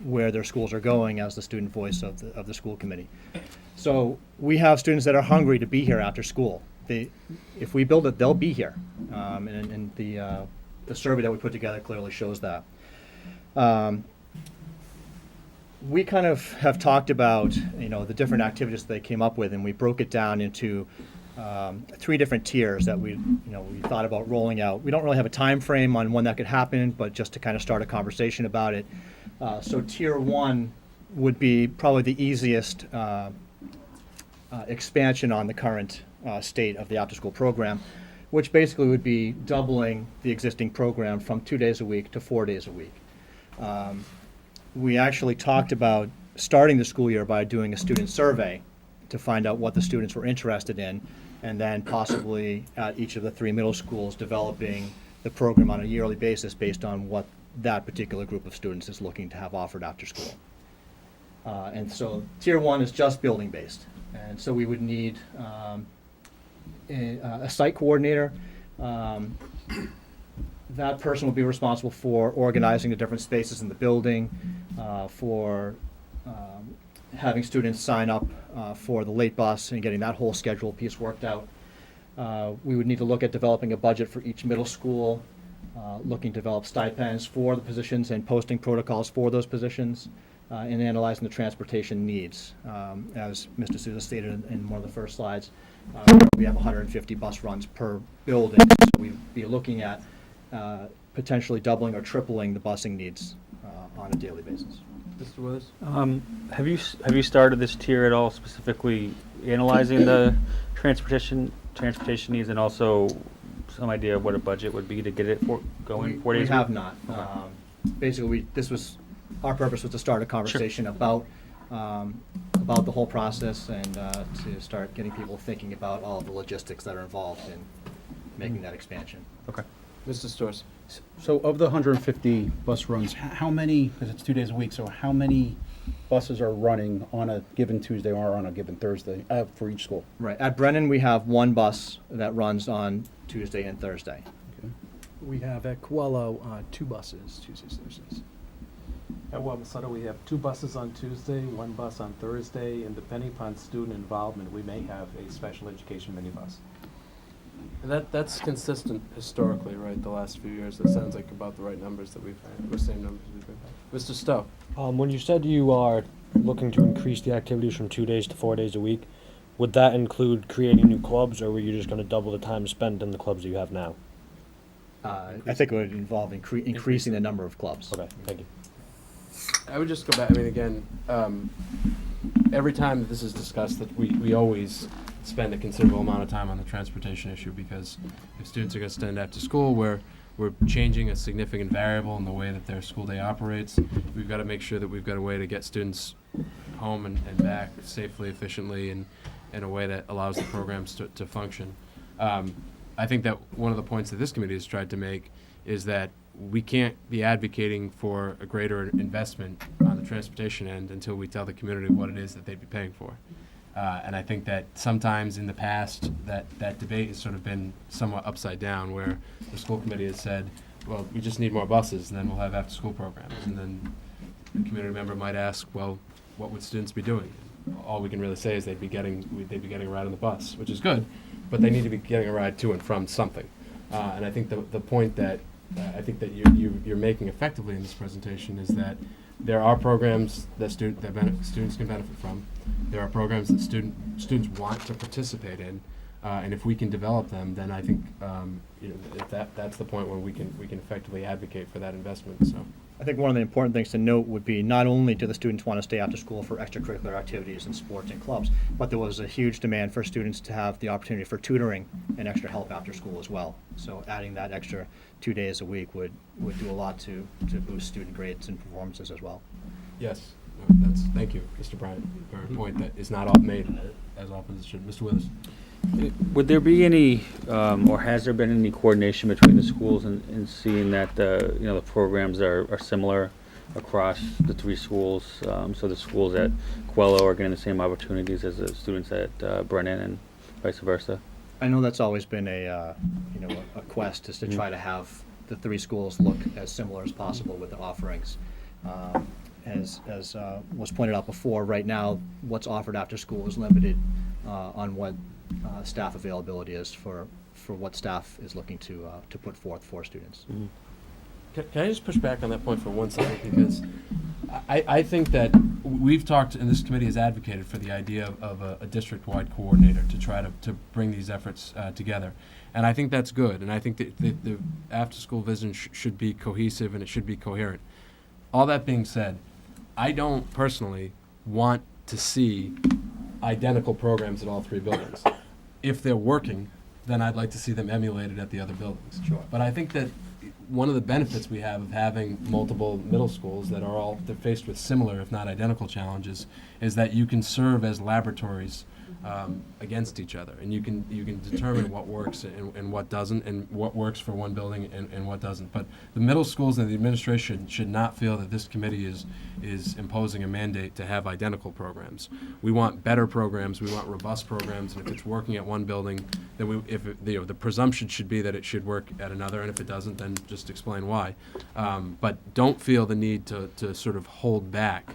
where their schools are going as the student voice of the school committee. So we have students that are hungry to be here after school. If we build it, they'll be here. And the survey that we put together clearly shows that. We kind of have talked about, the different activities that they came up with, and we broke it down into 3 different tiers that we thought about rolling out. We don't really have a time frame on when that could happen, but just to kind of start a conversation about it. So tier 1 would be probably the easiest expansion on the current state of the after-school program, which basically would be doubling the existing program from 2 days a week to 4 days a week. We actually talked about starting the school year by doing a student survey to find out what the students were interested in, and then possibly at each of the 3 middle schools developing the program on a yearly basis based on what that particular group of students is looking to have offered after school. And so tier 1 is just building based. And so we would need a site coordinator. That person will be responsible for organizing the different spaces in the building, for having students sign up for the late bus and getting that whole schedule piece worked out. We would need to look at developing a budget for each middle school, looking to develop stipends for the positions and posting protocols for those positions, and analyzing the transportation needs. As Mr. Souza stated in one of the first slides, we have 150 bus runs per building, so we'd be looking at potentially doubling or tripling the busing needs on a daily basis. Mr. Withers? Have you started this tier at all, specifically analyzing the transportation needs, and also some idea of what a budget would be to get it going 4 days? We have not. Basically, our purpose was to start a conversation about the whole process and to start getting people thinking about all of the logistics that are involved in making that expansion. Okay. Mr. Storrs? So of the 150 bus runs, how many, because it's 2 days a week, so how many buses are running on a given Tuesday or on a given Thursday for each school? Right. At Brennan, we have 1 bus that runs on Tuesday and Thursday. Okay. We have at Coelho 2 buses, Tuesdays, Thursdays. At Wabasada, we have 2 buses on Tuesday, 1 bus on Thursday, and depending upon student involvement, we may have a special education minibus. And that's consistent historically, right? The last few years, it sounds like about the right numbers that we've had, the same numbers we've had. Mr. Stowe? When you said you are looking to increase the activities from 2 days to 4 days a week, would that include creating new clubs, or were you just going to double the time spent in the clubs that you have now? I think it would involve increasing the number of clubs. Okay, thank you. I would just go back, again, every time that this is discussed, that we always spend a considerable amount of time on the transportation issue, because if students are going to spend after school, we're changing a significant variable in the way that their school day operates. We've got to make sure that we've got a way to get students home and back safely, efficiently, and in a way that allows the programs to function. I think that one of the points that this committee has tried to make is that we can't be advocating for a greater investment on the transportation end until we tell the community what it is that they'd be paying for. And I think that sometimes in the past that debate has sort of been somewhat upside down, where the school committee has said, well, we just need more buses and then we'll have after-school programs. And then the community member might ask, well, what would students be doing? All we can really say is they'd be getting a ride on the bus, which is good, but they need to be getting a ride to and from something. And I think the point that I think that you're making effectively in this presentation is that there are programs that students can benefit from. There are programs that students want to participate in, and if we can develop them, then I think if that's the point where we can effectively advocate for that investment. So. I think one of the important things to note would be not only do the students want to stay after school for extracurricular activities and sports and clubs, but there was a huge demand for students to have the opportunity for tutoring and extra help after school as well. So adding that extra 2 days a week would do a lot to boost student grades and performances as well. Yes, thank you, Mr. Bryant, for a point that is not made as often as it should. Mr. Willis. Would there be any, or has there been any coordination between the schools in seeing that the programs are similar across the 3 schools? So the schools at Quello are getting the same opportunities as the students at Brennan and vice versa. I know that's always been a quest is to try to have the 3 schools look as similar as possible with the offerings. As was pointed out before, right now what's offered after school is limited on what staff availability is for what staff is looking to put forth for students. Mm-hmm. Can I just push back on that point for 1 second? Because I think that we've talked, and this committee has advocated for the idea of a district-wide coordinator to try to bring these efforts together. And I think that's good. And I think that the after-school vision should be cohesive and it should be coherent. All that being said, I don't personally want to see identical programs at all 3 buildings. If they're working, then I'd like to see them emulated at the other buildings. Sure. But I think that one of the benefits we have of having multiple middle schools that are all faced with similar, if not identical, challenges is that you can serve as laboratories against each other, and you can determine what works and what doesn't, and what works for one building and what doesn't. But the middle schools and the administration should not feel that this committee is imposing a mandate to have identical programs. We want better programs. We want robust programs, and if it's working at one building, then the presumption should be that it should work at another, and if it doesn't, then just explain why. But don't feel the need to sort of hold back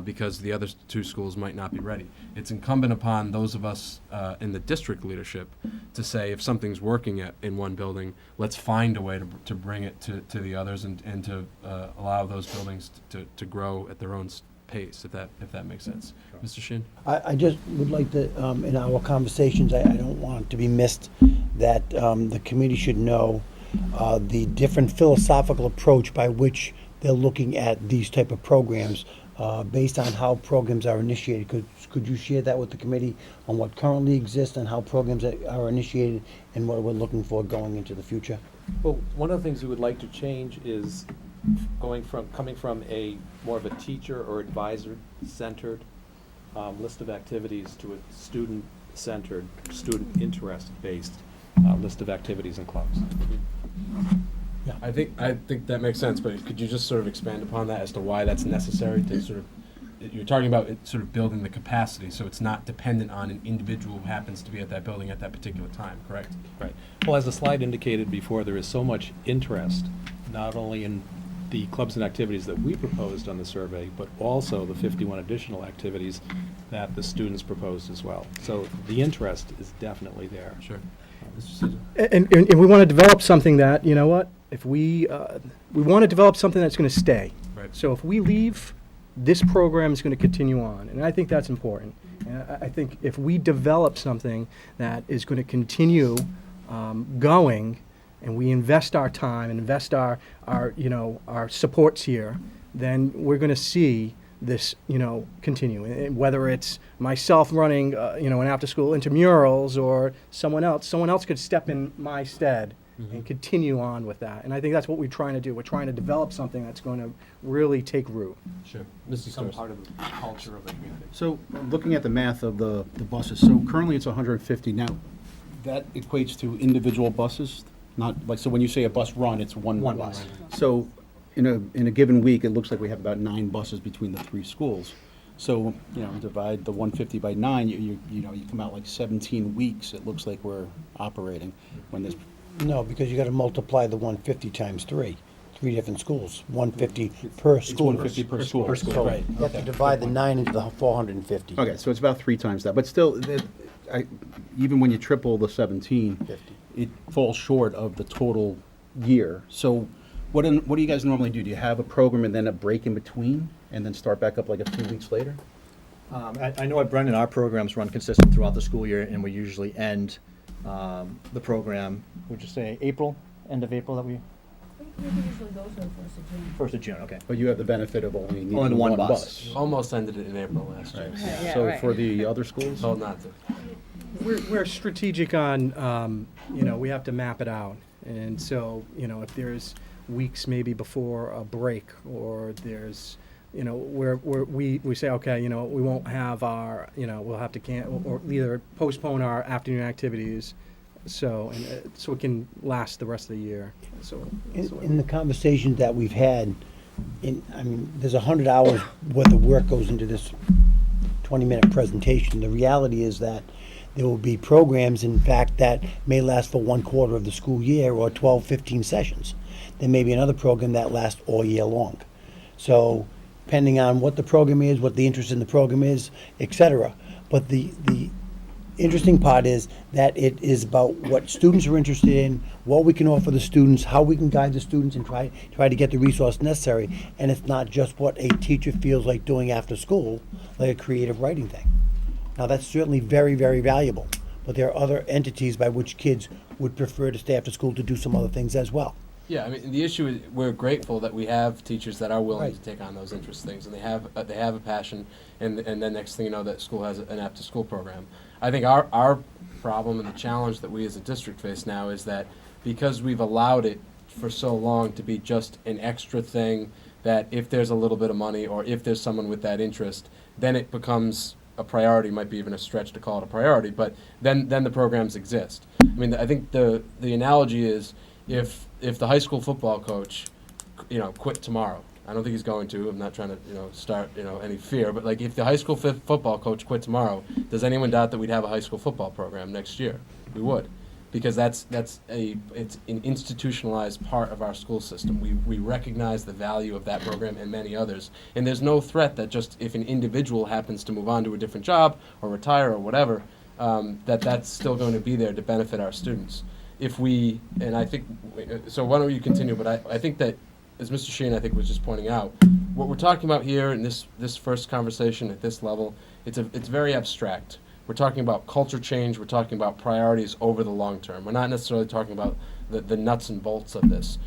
because the other 2 schools might not be ready. It's incumbent upon those of us in the district leadership to say if something's working in one building, let's find a way to bring it to the others and to allow those buildings to grow at their own pace, if that makes sense. Sure. Mr. Shin? I just would like to, in our conversations, I don't want it to be missed that the committee should know the different philosophical approach by which they're looking at these type of programs based on how programs are initiated. Could you share that with the committee on what currently exists and how programs are initiated and what we're looking for going into the future? Well, one of the things we would like to change is coming from a more of a teacher or advisor-centered list of activities to a student-centered, student interest-based list of activities and clubs. Yeah, I think that makes sense, but could you just sort of expand upon that as to why that's necessary to sort of, you're talking about sort of building the capacity, so it's not dependent on an individual who happens to be at that building at that particular time, correct? Right. Well, as the slide indicated before, there is so much interest, not only in the clubs and activities that we proposed on the survey, but also the 51 additional activities that the students proposed as well. So the interest is definitely there. Sure. And we want to develop something that, you know what, if we want to develop something that's going to stay. Right. So if we leave, this program is going to continue on, and I think that's important. And I think if we develop something that is going to continue going, and we invest our time and invest our supports here, then we're going to see this, continue. And whether it's myself running, an after-school intramurals or someone else could step in my stead and continue on with that. And I think that's what we're trying to do. We're trying to develop something that's going to really take root. Sure. Some part of the culture of the community. So, looking at the math of the buses, so currently it's 150. Now, that equates to individual buses, not like, so when you say a bus run, it's one bus. So, in a given week, it looks like we have about 9 buses between the 3 schools. So, divide the 150 by 9, you come out like 17 weeks, it looks like we're operating when this. No, because you got to multiply the 150 times 3 different schools, 150 per school. 150 per school. Per school. So right. You have to divide the 9 into the 450. Okay, so it's about 3 times that, but still, even when you triple the 17, it falls short of the total year. So what do you guys normally do? Do you have a program and then a break in between and then start back up like a few weeks later? I know at Brendan, our programs run consistent throughout the school year, and we usually end the program, would you say April, end of April that we? We usually go to the 1st of June. 1st of June, okay. But you have the benefit of only needing Only one one bus. bus. Almost ended it in April last year. Yeah, So right. for the other schools? Told not to. We're strategic on, we have to map it out. And so, if there's weeks maybe before a break, or there's, where we say, okay, we won't have our, we'll have to or either postpone our afternoon activities, so it can last the rest of the year. So In the conversations that we've had, there's 100 hours worth of work goes into this 20-minute presentation. The reality is that there will be programs, in fact, that may last for 1/4 of the school year, or 12, 15 sessions. There may be another program that lasts all year long. So depending on what the program is, what the interest in the program is, et cetera. But the interesting part is that it is about what students are interested in, what we can offer the students, how we can guide the students, and try to get the resource necessary. And it's not just what a teacher feels like doing after school, like a creative writing thing. Now, that's certainly very, very valuable, but there are other entities by which kids would prefer to stay after school to do some other things as well. Yeah, the issue is we're grateful that we have teachers that are willing Right. to take on those interest things, and they have a passion, and then next thing you know, that school has an after-school program. I think our problem and the challenge that we as a district face now is that because we've allowed it for so long to be just an extra thing, that if there's a little bit of money or if there's someone with that interest, then it becomes a priority. Might be even a stretch to call it a priority, but then the programs exist. I think the analogy is if the high school football coach, quit tomorrow. I don't think he's going to. I'm not trying to, start, any fear. But like, if the high school football coach quit tomorrow, does anyone doubt that we'd have a high school football program next year? We would, because it's an institutionalized part of our school system. We recognize the value of that program and many others. And there's no threat that just if an individual happens to move on to a different job or retire or whatever, that's still going to be there to benefit our students. So why don't you continue? But I think that, as Mr. Sheen, I think, was just pointing out, what we're talking about here in this first conversation at this level, it's very abstract. We're talking about culture change. We're talking about priorities over the long term. We're not necessarily talking about the nuts and bolts of this.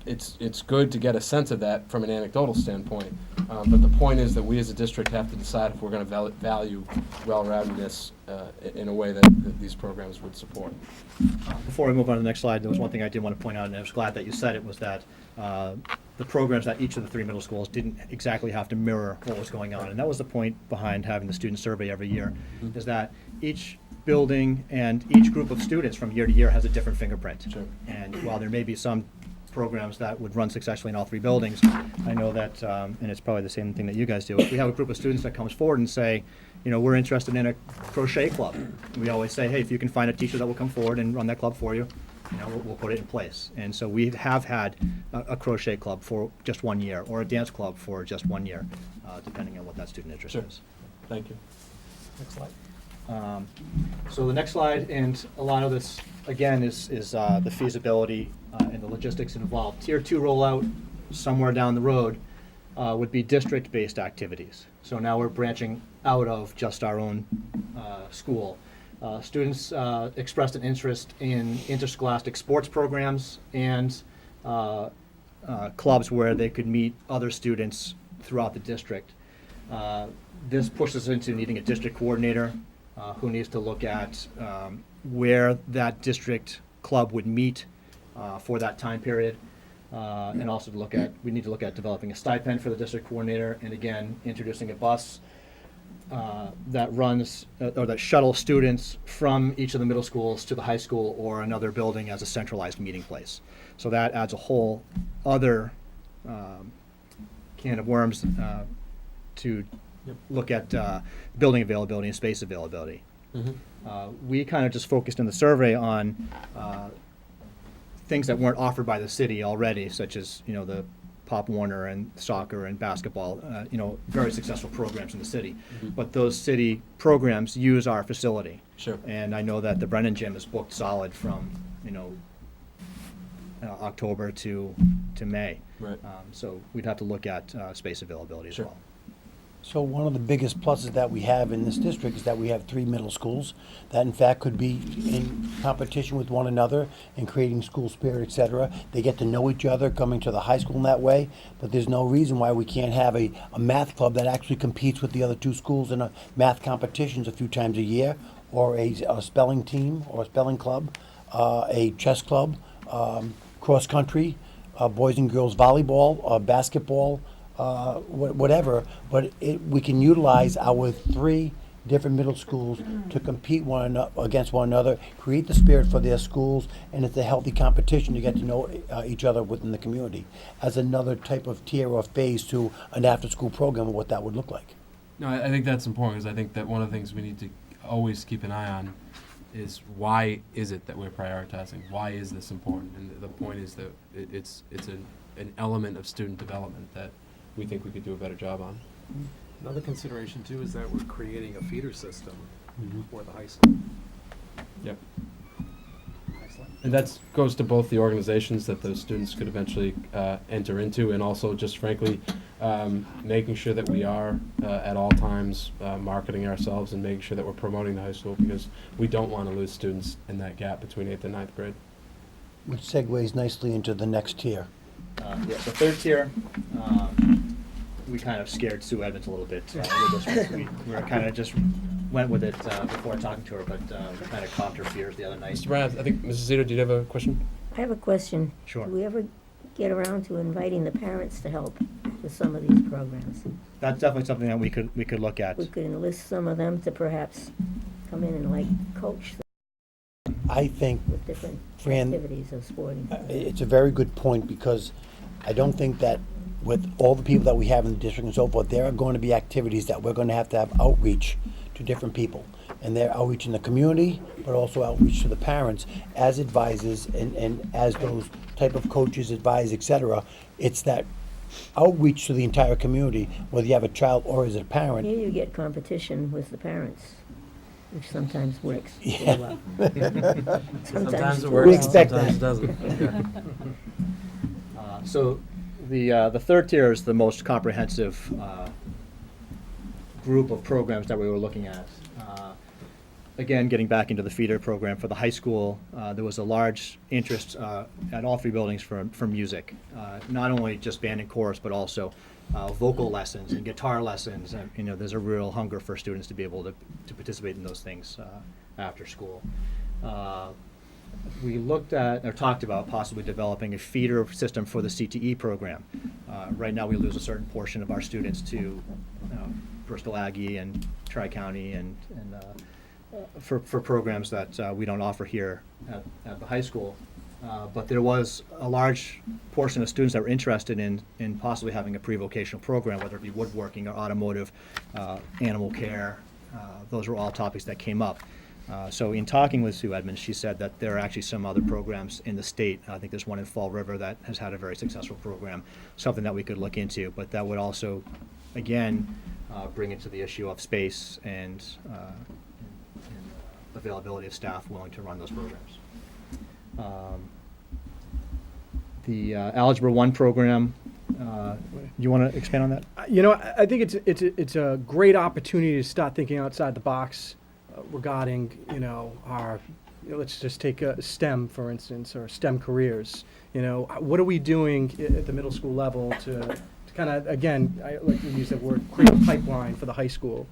It's good to get a sense of that from an anecdotal standpoint, but the point is that we as a district have to decide if we're going to value well-roundedness in a way that these programs would support. Before we move on to the next slide, there was one thing I did want to point out, and I was glad that you said it, was that the programs at each of the 3 middle schools didn't exactly have to mirror what was going on. And that was the point behind having the student survey every year, is that each building and each group of students from year to year has a different fingerprint. Sure. And while there may be some programs that would run successfully in all 3 buildings, I know that, and it's probably the same thing that you guys do, if we have a group of students that comes forward and say, we're interested in a crochet club, we always say, hey, if you can find a teacher that will come forward and run that club for you, we'll put it in place. And so we have had a crochet club for just 1 year, or a dance club for just 1 year, depending on what that student interest Sure. is. Thank you. Next slide. So the next slide, and a lot of this, again, is the feasibility and the logistics involved. Tier 2 rollout, somewhere down the road, would be district-based activities. So now we're branching out of just our own school. Students expressed an interest in interscholastic sports programs and clubs where they could meet other students throughout the district. This pushes us into needing a district coordinator who needs to look at where that district club would meet for that time period. And also we need to look at developing a stipend for the district coordinator, and again, introducing a bus that runs or that shuttles students from each of the middle schools to the high school or another building as a centralized meeting place. So that adds a whole other can of worms to look at building availability and space availability. Mm-hmm. We kind of just focused in the survey on things that weren't offered by the city already, such as the Pop Warner and soccer and basketball, very successful programs in the city. Mm-hmm. But those city programs use our facility. Sure. And I know that the Brennan Gym is booked solid from, October to May. Right. So we'd have to look at space availability as Sure. well. So one of the biggest pluses that we have in this district is that we have 3 middle schools that in fact could be in competition with one another and creating school spirit, et cetera. They get to know each other coming to the high school in that way, but there's no reason why we can't have a math club that actually competes with the other 2 schools in a math competitions a few times a year, or a spelling team or a spelling club, a chess club, cross country, boys and girls volleyball, basketball, whatever, but we can utilize our 3 different middle schools to compete against one another, create the spirit for their schools, and it's a healthy competition to get to know each other within the community as another type of tier or phase to an after-school program of what that would look like. No, I think that's important, because I think that one of the things we need to always keep an eye on is why is it that we're prioritizing? Why is this important? And the point is that it's an element of student development that we think we could do a better job on. Another consideration too is that we're creating a feeder system Mhm. for the high school. Yep. Excellent. And that goes to both the organizations that those students could eventually enter into, and also just frankly making sure that we are at all times marketing ourselves and making sure that we're promoting the high school, because we don't want to lose students in that gap between 8th and 9th grade. Which segues nicely into the next tier. Yeah, the third tier, we kind of scared Sue Edmonds a little bit with this one. We were kind of just went with it before talking to her, but we kind of calmed her fears the other night. Mr. Brown, I think, Mrs. Zito, do you have a question? I have a question. Sure. Do we ever get around to inviting the parents to help with some of these programs? That's definitely something that we could look at. We could enlist some of them to perhaps come in and coach I think, with different Fran, activities of sporting. it's a very good point, because I don't think that with all the people that we have in the district and so forth, there are going to be activities that we're going to have outreach to different people. And they're outreach in the community, but also outreach to the parents as advisors and as those type of coaches, advise, et cetera. It's that outreach to the entire community, whether you have a child or as a parent. Here you get competition with the parents, which sometimes works really Yeah. well. Sometimes it We works, expect sometimes it that. doesn't. Yeah. So the third tier is the most comprehensive group of programs that we were looking at. Again, getting back into the feeder program for the high school, there was a large interest at all 3 buildings for music. Not only just band and chorus, but also vocal lessons and guitar lessons. And, there's a real hunger for students to be able to participate in those things after school. We looked at or talked about possibly developing a feeder system for the CTE program. Right now, we lose a certain portion of our students to Bristol Aggie and Tri-County and for programs that we don't offer here at the high school. But there was a large portion of students that were interested in possibly having a pre-vocational program, whether it be woodworking or automotive, animal care. Those were all topics that came up. So in talking with Sue Edmonds, she said that there are actually some other programs in the state. I think there's one in Fall River that has had a very successful program, something that we could look into. But that would also, again, bring it to the issue of space and availability of staff willing to run those programs. The Algebra 1 program, you want to expand on that? I think it's a great opportunity to start thinking outside the box regarding, our, let's just take STEM, for instance, or STEM careers. What are we doing at the middle school level to kind of, again, I like to use that word, create a pipeline for the high school.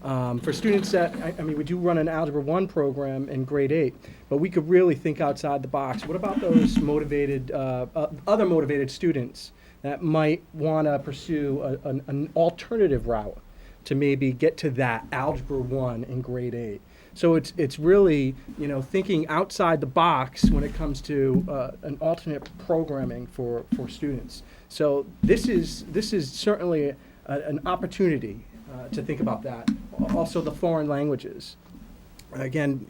For students that, we do run an Algebra 1 program in grade 8, but we could really think outside the box. What about those motivated, other motivated students that might want to pursue an alternative route to maybe get to that Algebra 1 in grade 8? So it's really, thinking outside the box when it comes to an alternate programming for students. So this is certainly an opportunity to think about that. Also the foreign languages. Again,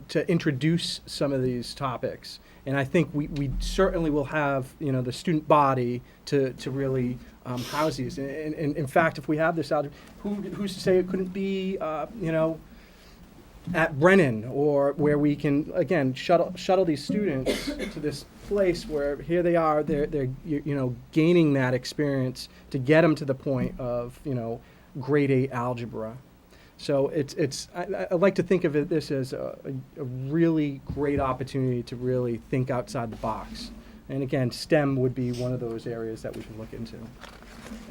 to introduce some of these topics. And I think we certainly will have, the student body to really house these. And in fact, if we have this algebra, who's to say it couldn't be, at Brennan, or where we can, again, shuttle these students to this place where here they are, they're gaining that experience to get them to the point of, grade 8 algebra. So I like to think of this as a really great opportunity to really think outside the box. And again, STEM would be one of those areas that we can look into.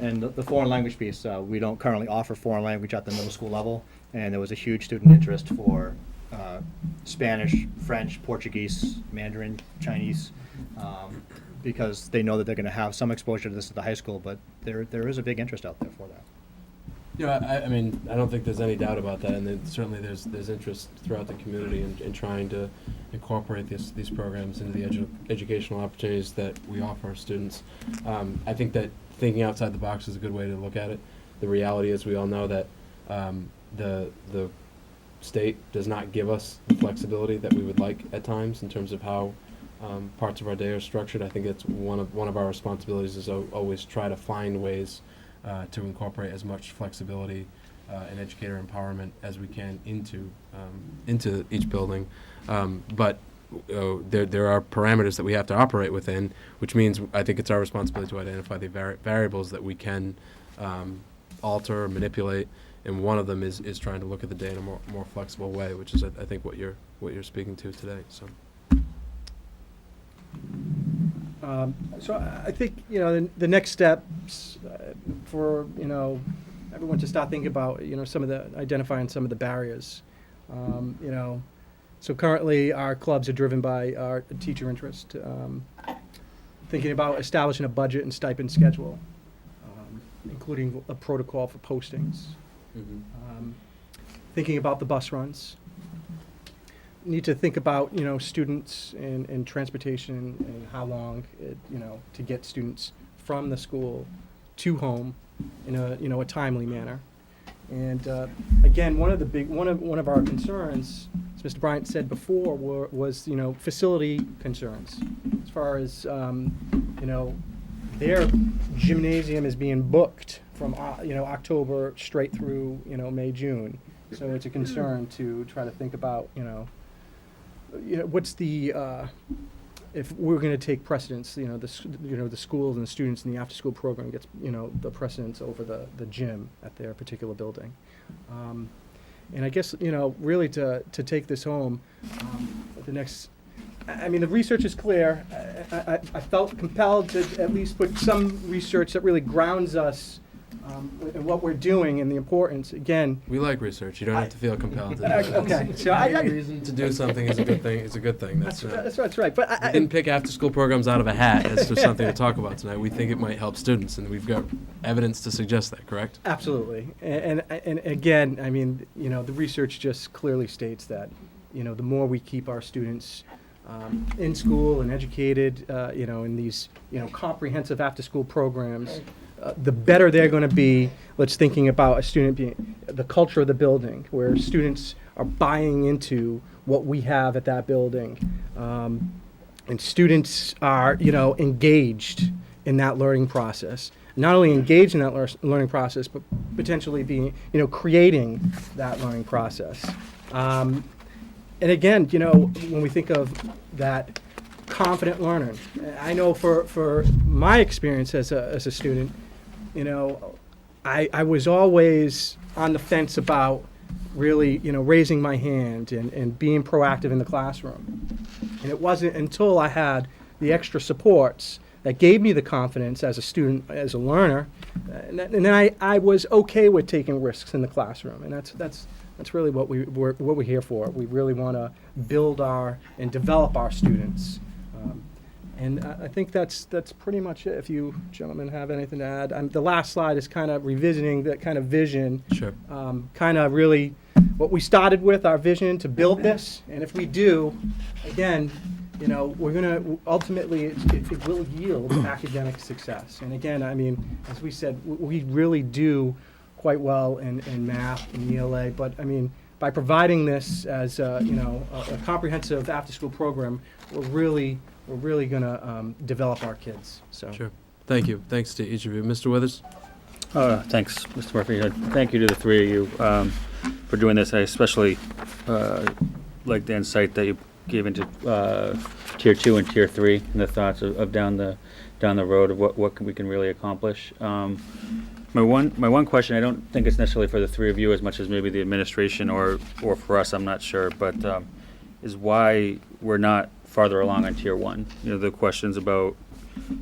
And the foreign language piece, we don't currently offer foreign language at the middle school level, and there was a huge student interest for Spanish, French, Portuguese, Mandarin, Chinese, because they know that they're going to have some exposure to this at the high school, but there is a big interest out there for that. I mean, I don't think there's any doubt about that, and certainly there's interest throughout the community in trying to incorporate these programs into the educational opportunities that we offer our students. I think that thinking outside the box is a good way to look at it. The reality is, we all know that the state does not give us the flexibility that we would like at times in terms of how parts of our day are structured. I think it's one of our responsibilities is always try to find ways to incorporate as much flexibility and educator empowerment as we can into each building. But there are parameters that we have to operate within, which means I think it's our responsibility to identify the variables that we can alter or manipulate, and one of them is trying to look at the day in a more flexible way, which is I think what you're speaking to today. So I think the next steps for everyone to start thinking about identifying some of the barriers. So currently our clubs are driven by our teacher interest. Thinking about establishing a budget and stipend schedule, including a protocol for postings. Thinking about the bus runs. Need to think about students and transportation and how long to get students from the school to home in a timely manner. And again, one of our concerns, as Mr. Bryant said before, was facility concerns as far as their gymnasium is being booked from October straight through May, June. So it's a concern to try to think about what's the if we're going to take precedence, the schools and the students in the after-school program gets the precedence over the gym at their particular building. And I guess really to take this home, the next. I mean, the research is clear. I felt compelled to at least put some research that really grounds us in what we're doing and the importance. Again, We like research. You don't have to feel compelled to do it. Okay, so Any reason to do something is a good thing. It's a good thing. That's right. But We didn't pick after-school programs out of a hat as to something to talk about tonight. We think it might help students, and we've got evidence to suggest that. Correct? Absolutely. And again, I mean, the research just clearly states that, the more we keep our students in school and educated, in these, comprehensive after-school programs, the better they're going to be. Let's thinking about a student being the culture of the building, where students are buying into what we have at that building, and students are, engaged in that learning process. Not only engaged in that learning process, but potentially being, creating that learning process. And again, when we think of that confident learner, I know for my experience as a student, I was always on the fence about really, raising my hand and being proactive in the classroom. And it wasn't until I had the extra supports that gave me the confidence as a student, as a learner, and then I was okay with taking risks in the classroom. And that's really what we're here for. We really want to build and develop our students. And I think that's pretty much it. If you gentlemen have anything to add. The last slide is kind of revisiting that kind of vision. Sure. Kind of really what we started with, our vision to build this. And if we do, again, we're going to ultimately, it will yield academic success. And again, I mean, as we said, we really do quite well in math and ELA. But I mean, by providing this as a comprehensive after-school program, we're really going to develop our kids. So. Sure. Thank you. Thanks to each of you. Mr. Withers? Thanks, Mr. Murphy. Thank you to the three of you. for doing this. I especially like the insight that you gave into tier 2 and tier 3 and the thoughts of down the road of what we can really accomplish. My one question, I don't think it's necessarily for the three of you as much as maybe the administration or for us, I'm not sure, but is why we're not farther along on tier 1. You know, the questions about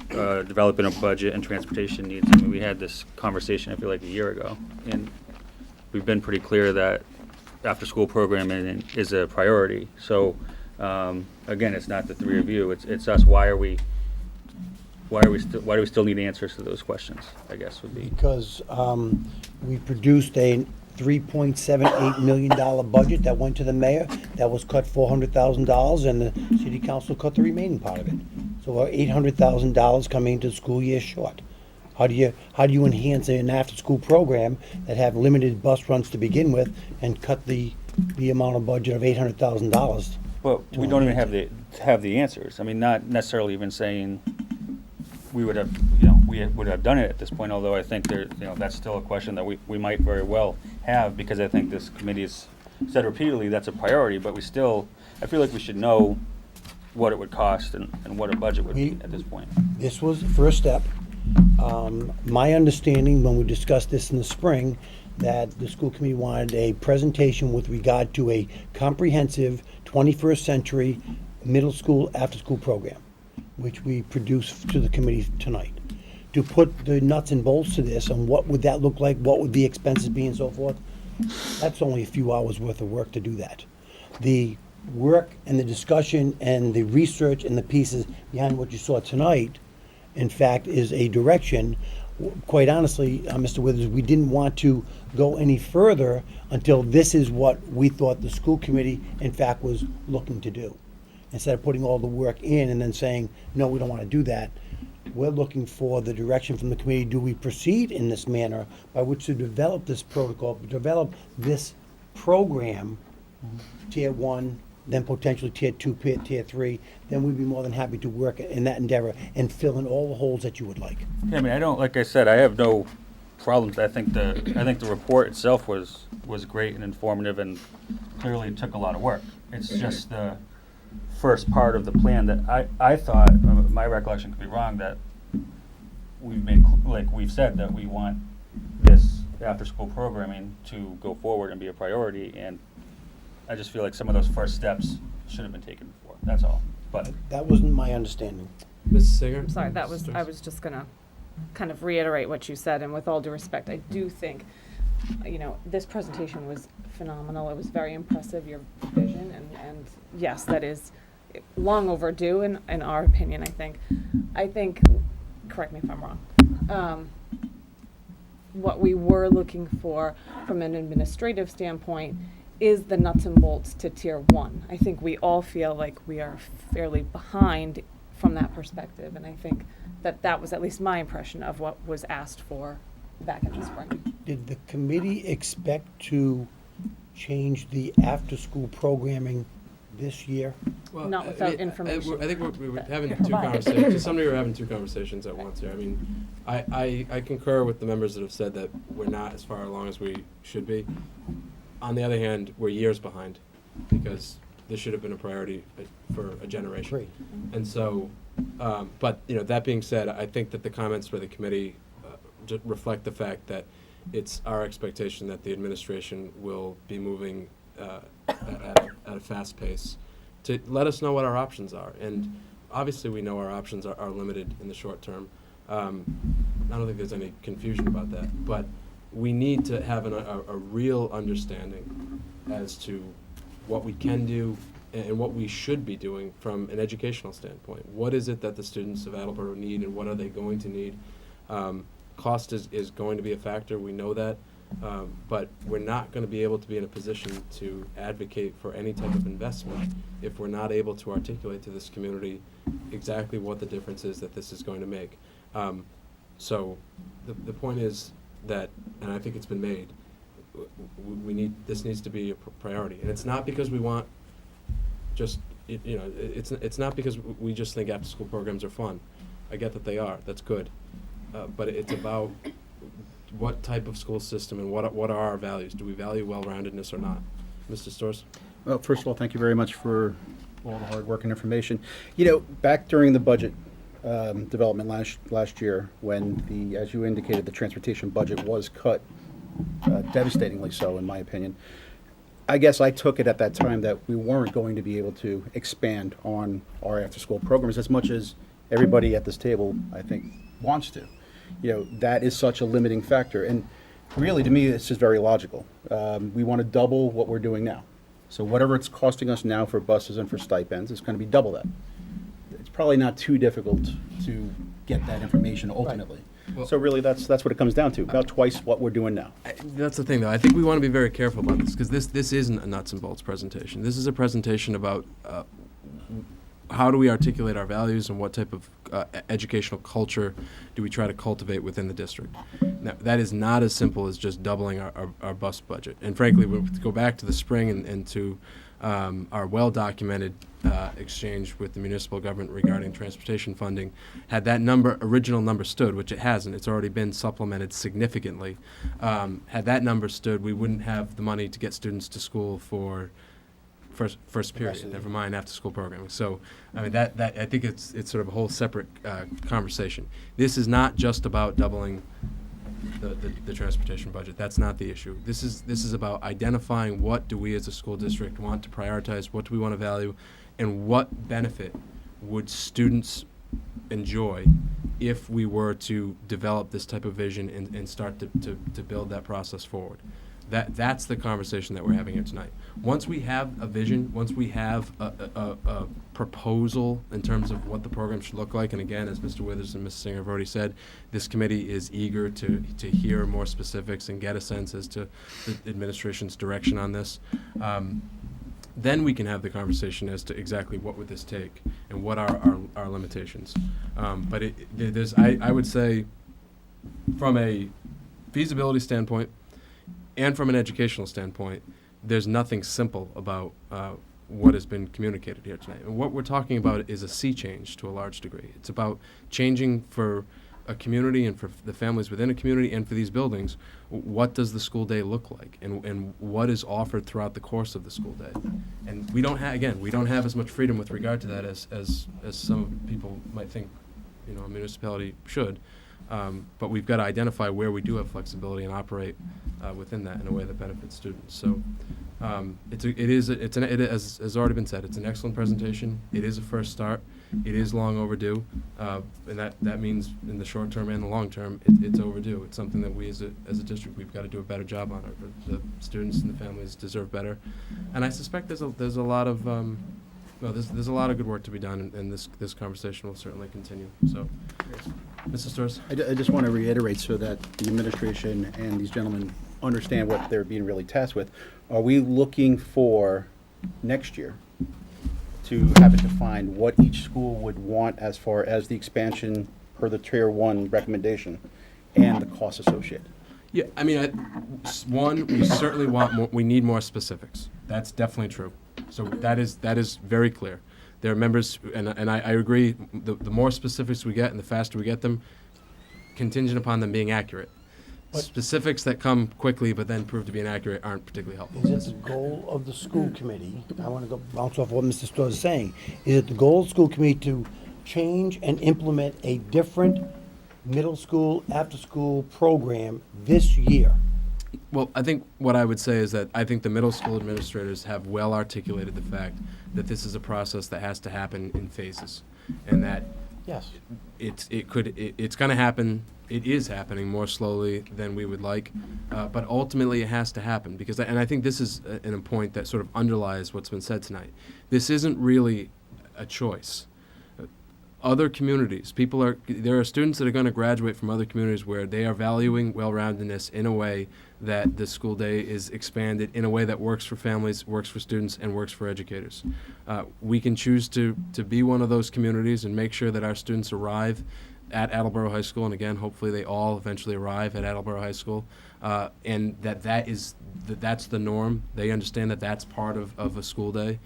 developing a budget and transportation needs. I mean, we had this conversation, I feel like, a year ago, and we've been pretty clear that after-school programming is a priority. So, again, it's not the three of you; it's us. Why do we still need answers to those questions? I guess would be Because we produced a $3.78 million budget that went to the mayor. That was cut $400,000, and the city council cut the remaining part of it. So we're $800,000 coming into the school year short. How do you enhance an after-school program that have limited bus runs to begin with and cut the amount of budget of $800,000? But we don't even have the answers. I mean, not necessarily even saying we would have, we would have done it at this point, although I think that's still a question that we might very well have, because I think this committee has said repeatedly that's a priority, but I feel like we should know what it would cost and what a budget would be at this point. This was the first step. My understanding when we discussed this in the spring, that the school committee wanted a presentation with regard to a comprehensive 21st century middle school after-school program, which we produced to the committee tonight. To put the nuts and bolts to this and what would that look like, what would the expenses be and so forth, that's only a few hours worth of work to do that. The work and the discussion and the research and the pieces behind what you saw tonight, in fact, is a direction. Quite honestly, Mr. Withers, we didn't want to go any further until this is what we thought the school committee, in fact, was looking to do. Instead of putting all the work in and then saying, no, we don't want to do that, we're looking for the direction from the committee. Do we proceed in this manner by which to develop this protocol, develop this program, tier 1, then potentially tier 2, tier 3, then we'd be more than happy to work in that endeavor and fill in all the holes that you would like. Yeah, I mean, like I said, I have no problems. I think the report itself was great and informative and clearly took a lot of work. It's just the first part of the plan that I thought, my recollection could be wrong, that we've said that we want this after-school programming to go forward and be a priority, and I just feel like some of those first steps should have been taken before. That's all. But that wasn't my understanding. Ms. Singer? I'm sorry, I was just gonna kind of reiterate what you said, and with all due respect, I do think, this presentation was phenomenal. It was very impressive, your vision, and yes, that is long overdue in our opinion, I think, correct me if I'm wrong, what we were looking for from an administrative standpoint is the nuts and bolts to tier 1. I think we all feel like we are fairly behind from that perspective, and I think that was at least my impression of what was asked for back in the spring. Did the committee expect to change the after-school programming this year? Well, Not without information. I think we're having that two provided. conversations. To some degree, we're having two conversations at once here. I mean, I concur with the members that have said that we're not as far along as we should be. On the other hand, we're years behind because this should have been a priority for a generation. Great. And so, but that being said, I think that the comments for the committee reflect the fact that it's our expectation that the administration will be moving at a fast pace to let us know what our options are. And obviously, we know our options are limited in the short term. I don't think there's any confusion about that, but we need to have a real understanding as to what we can do and what we should be doing from an educational standpoint. What is it that the students of Attleboro need, and what are they going to need? Cost is going to be a factor, we know that, but we're not going to be able to be in a position to advocate for any type of investment if we're not able to articulate to this community exactly what the difference is that this is going to make. So the point is that, and I think it's been made, this needs to be a priority. And it's not because we want just, it's not because we just think after-school programs are fun. I get that they are, that's good. But it's about what type of school system and what are our values? Do we value well-roundedness or not? Mr. Storrs? Well, first of all, thank you very much for all the hard work and information. You know, back during the budget development last year, when as you indicated, the transportation budget was cut devastatingly so, in my opinion. I guess I took it at that time that we weren't going to be able to expand on our after-school programs as much as everybody at this table, I think, wants to. You know, that is such a limiting factor. And really, to me, it's just very logical. We want to double what we're doing now. So whatever it's costing us now for buses and for stipends, it's going to be double that. It's probably not too difficult to get that information ultimately. Well, so really, that's what it comes down to, about twice what we're doing now. That's the thing, though. I think we want to be very careful about this, because this isn't a nuts and bolts presentation. This is a presentation about how do we articulate our values and what type of educational culture do we try to cultivate within the district. Now, that is not as simple as just doubling our bus budget. And frankly, we go back to the spring and to our well-documented exchange with the municipal government regarding transportation funding. Had that original number stood, which it hasn't, it's already been supplemented significantly. Had that number stood, we wouldn't have the money to get students to school for first period, never mind after-school programming. So, I mean, that I think it's sort of a whole separate conversation. This is not just about doubling the transportation budget. That's not the issue. This is about identifying what do we as a school district want to prioritize, what do we want to value, and what benefit would students enjoy if we were to develop this type of vision and start to build that process forward. That's the conversation that we're having here tonight. Once we have a vision, once we have a proposal in terms of what the program should look like, and again, as Mr. Withers and Mrs. Singer have already said, this committee is eager to hear more specifics and get a sense as to the administration's direction on this. Then we can have the conversation as to exactly what would this take and what are our limitations. But I would say, from a feasibility standpoint, and from an educational standpoint, there's nothing simple about what has been communicated here tonight. And what we're talking about is a sea change to a large degree. It's about changing for a community and for the families within a community and for these buildings. What does the school day look like, and what is offered throughout the course of the school day? And we don't have as much freedom with regard to that as some people might think, a municipality should. But we've got to identify where we do have flexibility and operate within that in a way that benefits students. So it is, as has already been said, it's an excellent presentation. It is a first start. It is long overdue, and that means in the short term and the long term, it's overdue. It's something that we as a district, we've got to do a better job on. The students and the families deserve better, and I suspect there's a lot of there's a lot of good work to be done, and this conversation will certainly continue. So, Mrs. Storrs? I just want to reiterate so that the administration and these gentlemen understand what they're being really tasked with. Are we looking for next year to have it defined what each school would want as far as the expansion per the Tier 1 recommendation and the costs associated? Yeah, I mean, we certainly want more. We need more specifics. That's definitely true. So that is very clear. There are members, and I agree, the more specifics we get and the faster we get them, contingent upon them being accurate. Specifics that come quickly but then prove to be inaccurate aren't particularly helpful. Is it the goal of the school committee, I want to go bounce off what Mr. Storrs is saying, is it the goal of the school committee to change and implement a different middle school, after-school program this year? Well, I think what I would say is that I think the middle school administrators have well articulated the fact that this is a process that has to happen in phases, and that yes, it's going to happen. It is happening more slowly than we would like, but ultimately it has to happen because, and I think this is a point that sort of underlies what's been said tonight. This isn't really a choice. Other communities, there are students that are going to graduate from other communities where they are valuing well-roundedness in a way that the school day is expanded in a way that works for families, works for students, and works for educators. We can choose to be one of those communities and make sure that our students arrive at Attleboro High School, and again, hopefully they all eventually arrive at Attleboro High School, and that's the norm. They understand that that's part of a school day,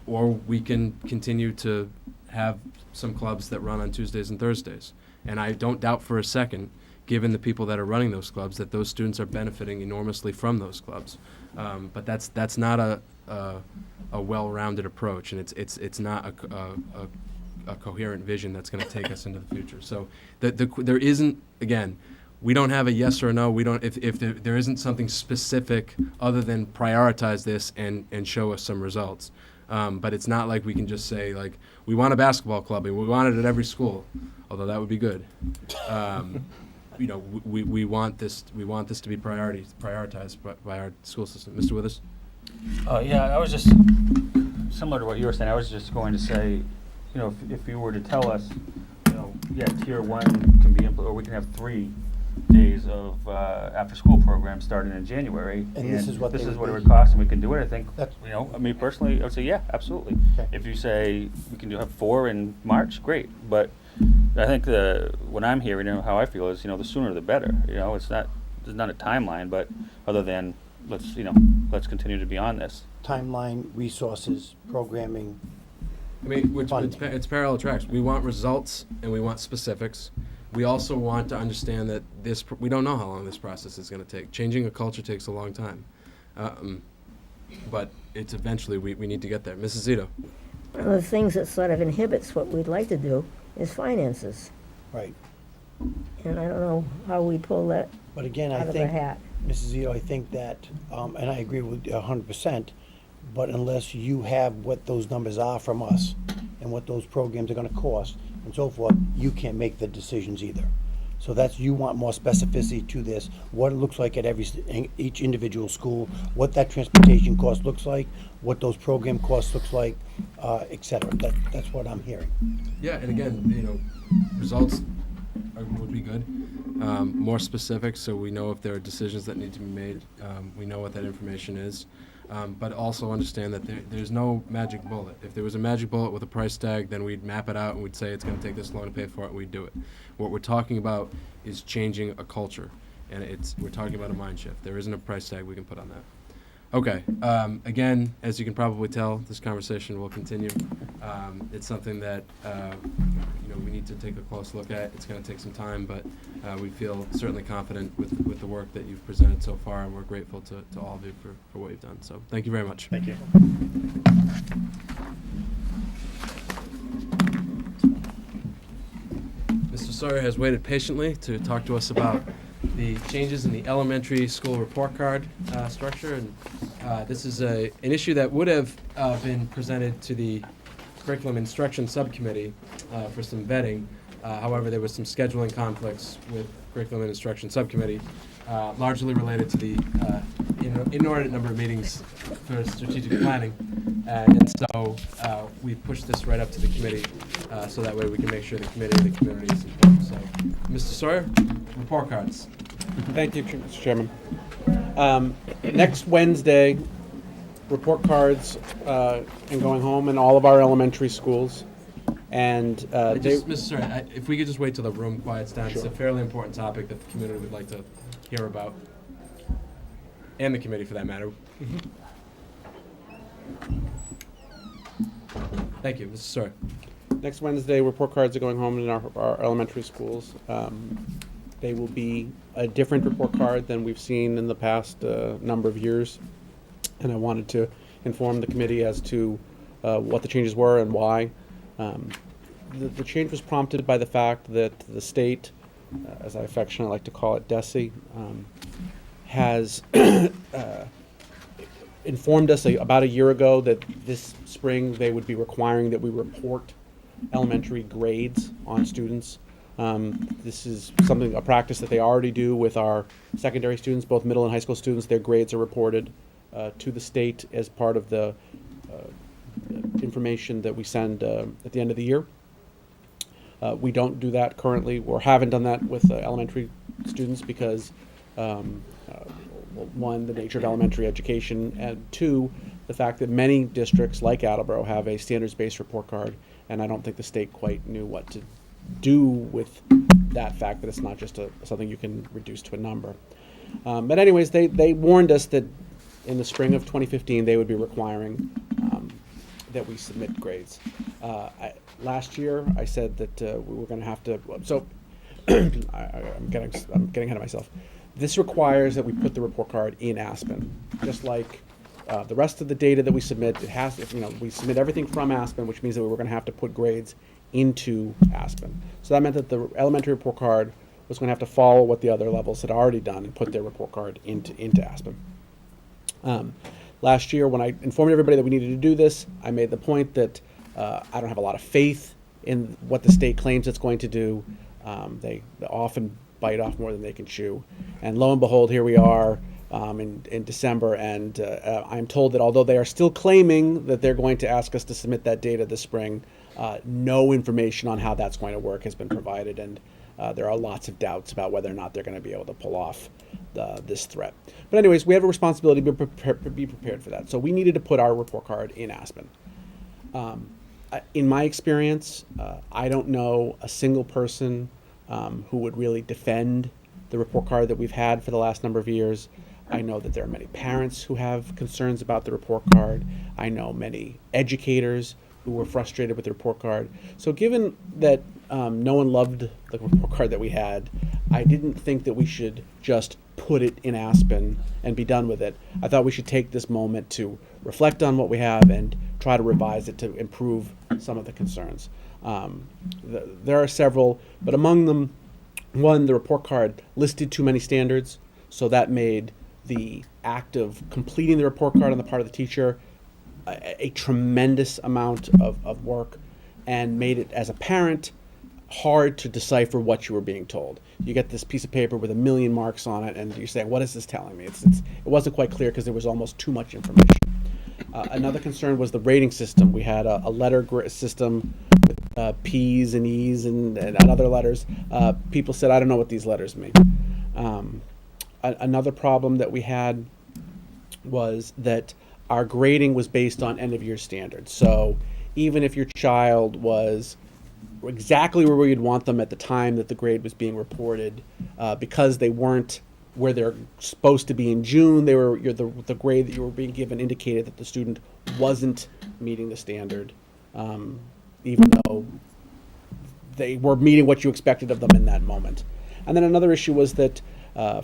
or we can continue to have some clubs that run on Tuesdays and Thursdays. And I don't doubt for a second, given the people that are running those clubs, that those students are benefiting enormously from those clubs. But that's not a well-rounded approach, and it's not a coherent vision that's going to take us into the future. So there isn't, again, we don't have a yes or a no. We don't, if there isn't something specific other than prioritize this and show us some results. But it's not like we can just say, like, we want a basketball club and we want it at every school, although that would be good. You know, we want this to be prioritized by our school system. Mr. Withers? Yeah, I was just, similar to what you were saying, I was just going to say, you know, if you were to tell us, you know, yeah, tier 1 can be, or we can have 3 days of after-school programs starting in January. And this is what it be. would cost, and we can do it. I think, That's- you know, I mean, personally, I would say, yeah, absolutely. Okay. If you say we can have 4 in March, great. But I think what I'm hearing and how I feel is, you know, the sooner the better. You know, there's not a timeline, but other than let's continue to be on this. Timeline, resources, programming. I mean, Funding. it's parallel tracks. We want results and we want specifics. We also want to understand that we don't know how long this process is going to take. Changing a culture takes a long time. But it's eventually, we need to get there. Mrs. Zito? One of the things that sort of inhibits what we'd like to do is finances. Right. And I don't know how we pull that But again, I out of the think, hat. Mrs. Zito, I think that, and I agree with you 100%, but unless you have what those numbers are from us and what those programs are gonna cost and so forth, you can't make the decisions either. So you want more specificity to this, what it looks like at each individual school, what that transportation cost looks like, what those program costs looks like, et cetera. That's what I'm hearing. Yeah, and again, you know, results would be good. More specific, so we know if there are decisions that need to be made. We know what that information is. But also understand that there's no magic bullet. If there was a magic bullet with a price tag, then we'd map it out and we'd say it's going to take this long to pay for it, and we'd do it. What we're talking about is changing a culture, and we're talking about a mind shift. There isn't a price tag we can put on that. Okay. Again, as you can probably tell, this conversation will continue. It's something that we need to take a close look at. It's going to take some time, but we feel certainly confident with the work that you've presented so far, and we're grateful to all of you for what you've done. So thank you very much. Thank you. Mr. Sawyer has waited patiently to talk to us about the changes in the elementary school report card structure. And this is an issue that would have been presented to the Curriculum Instruction Subcommittee for some vetting. However, there was some scheduling conflicts with Curriculum and Instruction Subcommittee, largely related to the inordinate number of meetings for strategic planning. And so we pushed this right up to the committee so that way we can make sure the committee and the community is informed. So, Mr. Sawyer, report cards. Thank you, Mr. Chairman. Next Wednesday, report cards and going home in all of our elementary schools. And Mr. Sawyer, if we could just wait till the room quiets down. Sure. It's a fairly important topic that the community would like to hear about, and the committee for that matter. Thank you, Mr. Sawyer. Next Wednesday, report cards are going home in our elementary schools. They will be a different report card than we've seen in the past number of years. And I wanted to inform the committee as to what the changes were and why. The change was prompted by the fact that the state, as I affectionately like to call it, DESE, has informed us about a year ago that this spring they would be requiring that we report elementary grades on students. This is a practice that they already do with our secondary students, both middle and high school students. Their grades are reported to the state as part of the information that we send at the end of the year. We don't do that currently, or haven't done that with elementary students because, one, the nature of elementary education, and two, the fact that many districts like Attleboro have a standards-based report card, and I don't think the state quite knew what to do with that fact that it's not just something you can reduce to a number. But anyways, they warned us that in the spring of 2015 they would be requiring that we submit grades. Last year I said that we were going to have to. So I'm getting ahead of myself. This requires that we put the report card in Aspen, just like the rest of the data that we submit. It has, we submit everything from Aspen, which means that we're going to have to put grades into Aspen. So that meant that the elementary report card was going to have to follow what the other levels had already done and put their report card into Aspen. Last year, when I informed everybody that we needed to do this, I made the point that I don't have a lot of faith in what the state claims it's going to do. They often bite off more than they can chew. And lo and behold, here we are in December, and I'm told that although they are still claiming that they're going to ask us to submit that data this spring, no information on how that's going to work has been provided, and there are lots of doubts about whether or not they're going to be able to pull off this threat. But anyways, we have a responsibility to be prepared for that. So we needed to put our report card in Aspen. In my experience, I don't know a single person who would really defend the report card that we've had for the last number of years. I know that there are many parents who have concerns about the report card. I know many educators who were frustrated with the report card. So given that no one loved the report card that we had, I didn't think that we should just put it in Aspen and be done with it. I thought we should take this moment to reflect on what we have and try to revise it to improve some of the concerns. There are several, but among them, one, the report card listed too many standards, so that made the act of completing the report card on the part of the teacher a tremendous amount of work, and made it, as a parent, hard to decipher what you were being told. You get this piece of paper with 1,000,000 marks on it, and you're saying, what is this telling me? It wasn't quite clear because there was almost too much information. Another concern was the rating system. We had a letter system with P's and E's and other letters. People said, I don't know what these letters mean. Another problem that we had was that our grading was based on end-of-year standards. So even if your child was exactly where we'd want them at the time that the grade was being reported, because they weren't where they're supposed to be in June, the grade that you were being given indicated that the student wasn't meeting the standard, even though they were meeting what you expected of them in that moment. And then another issue was that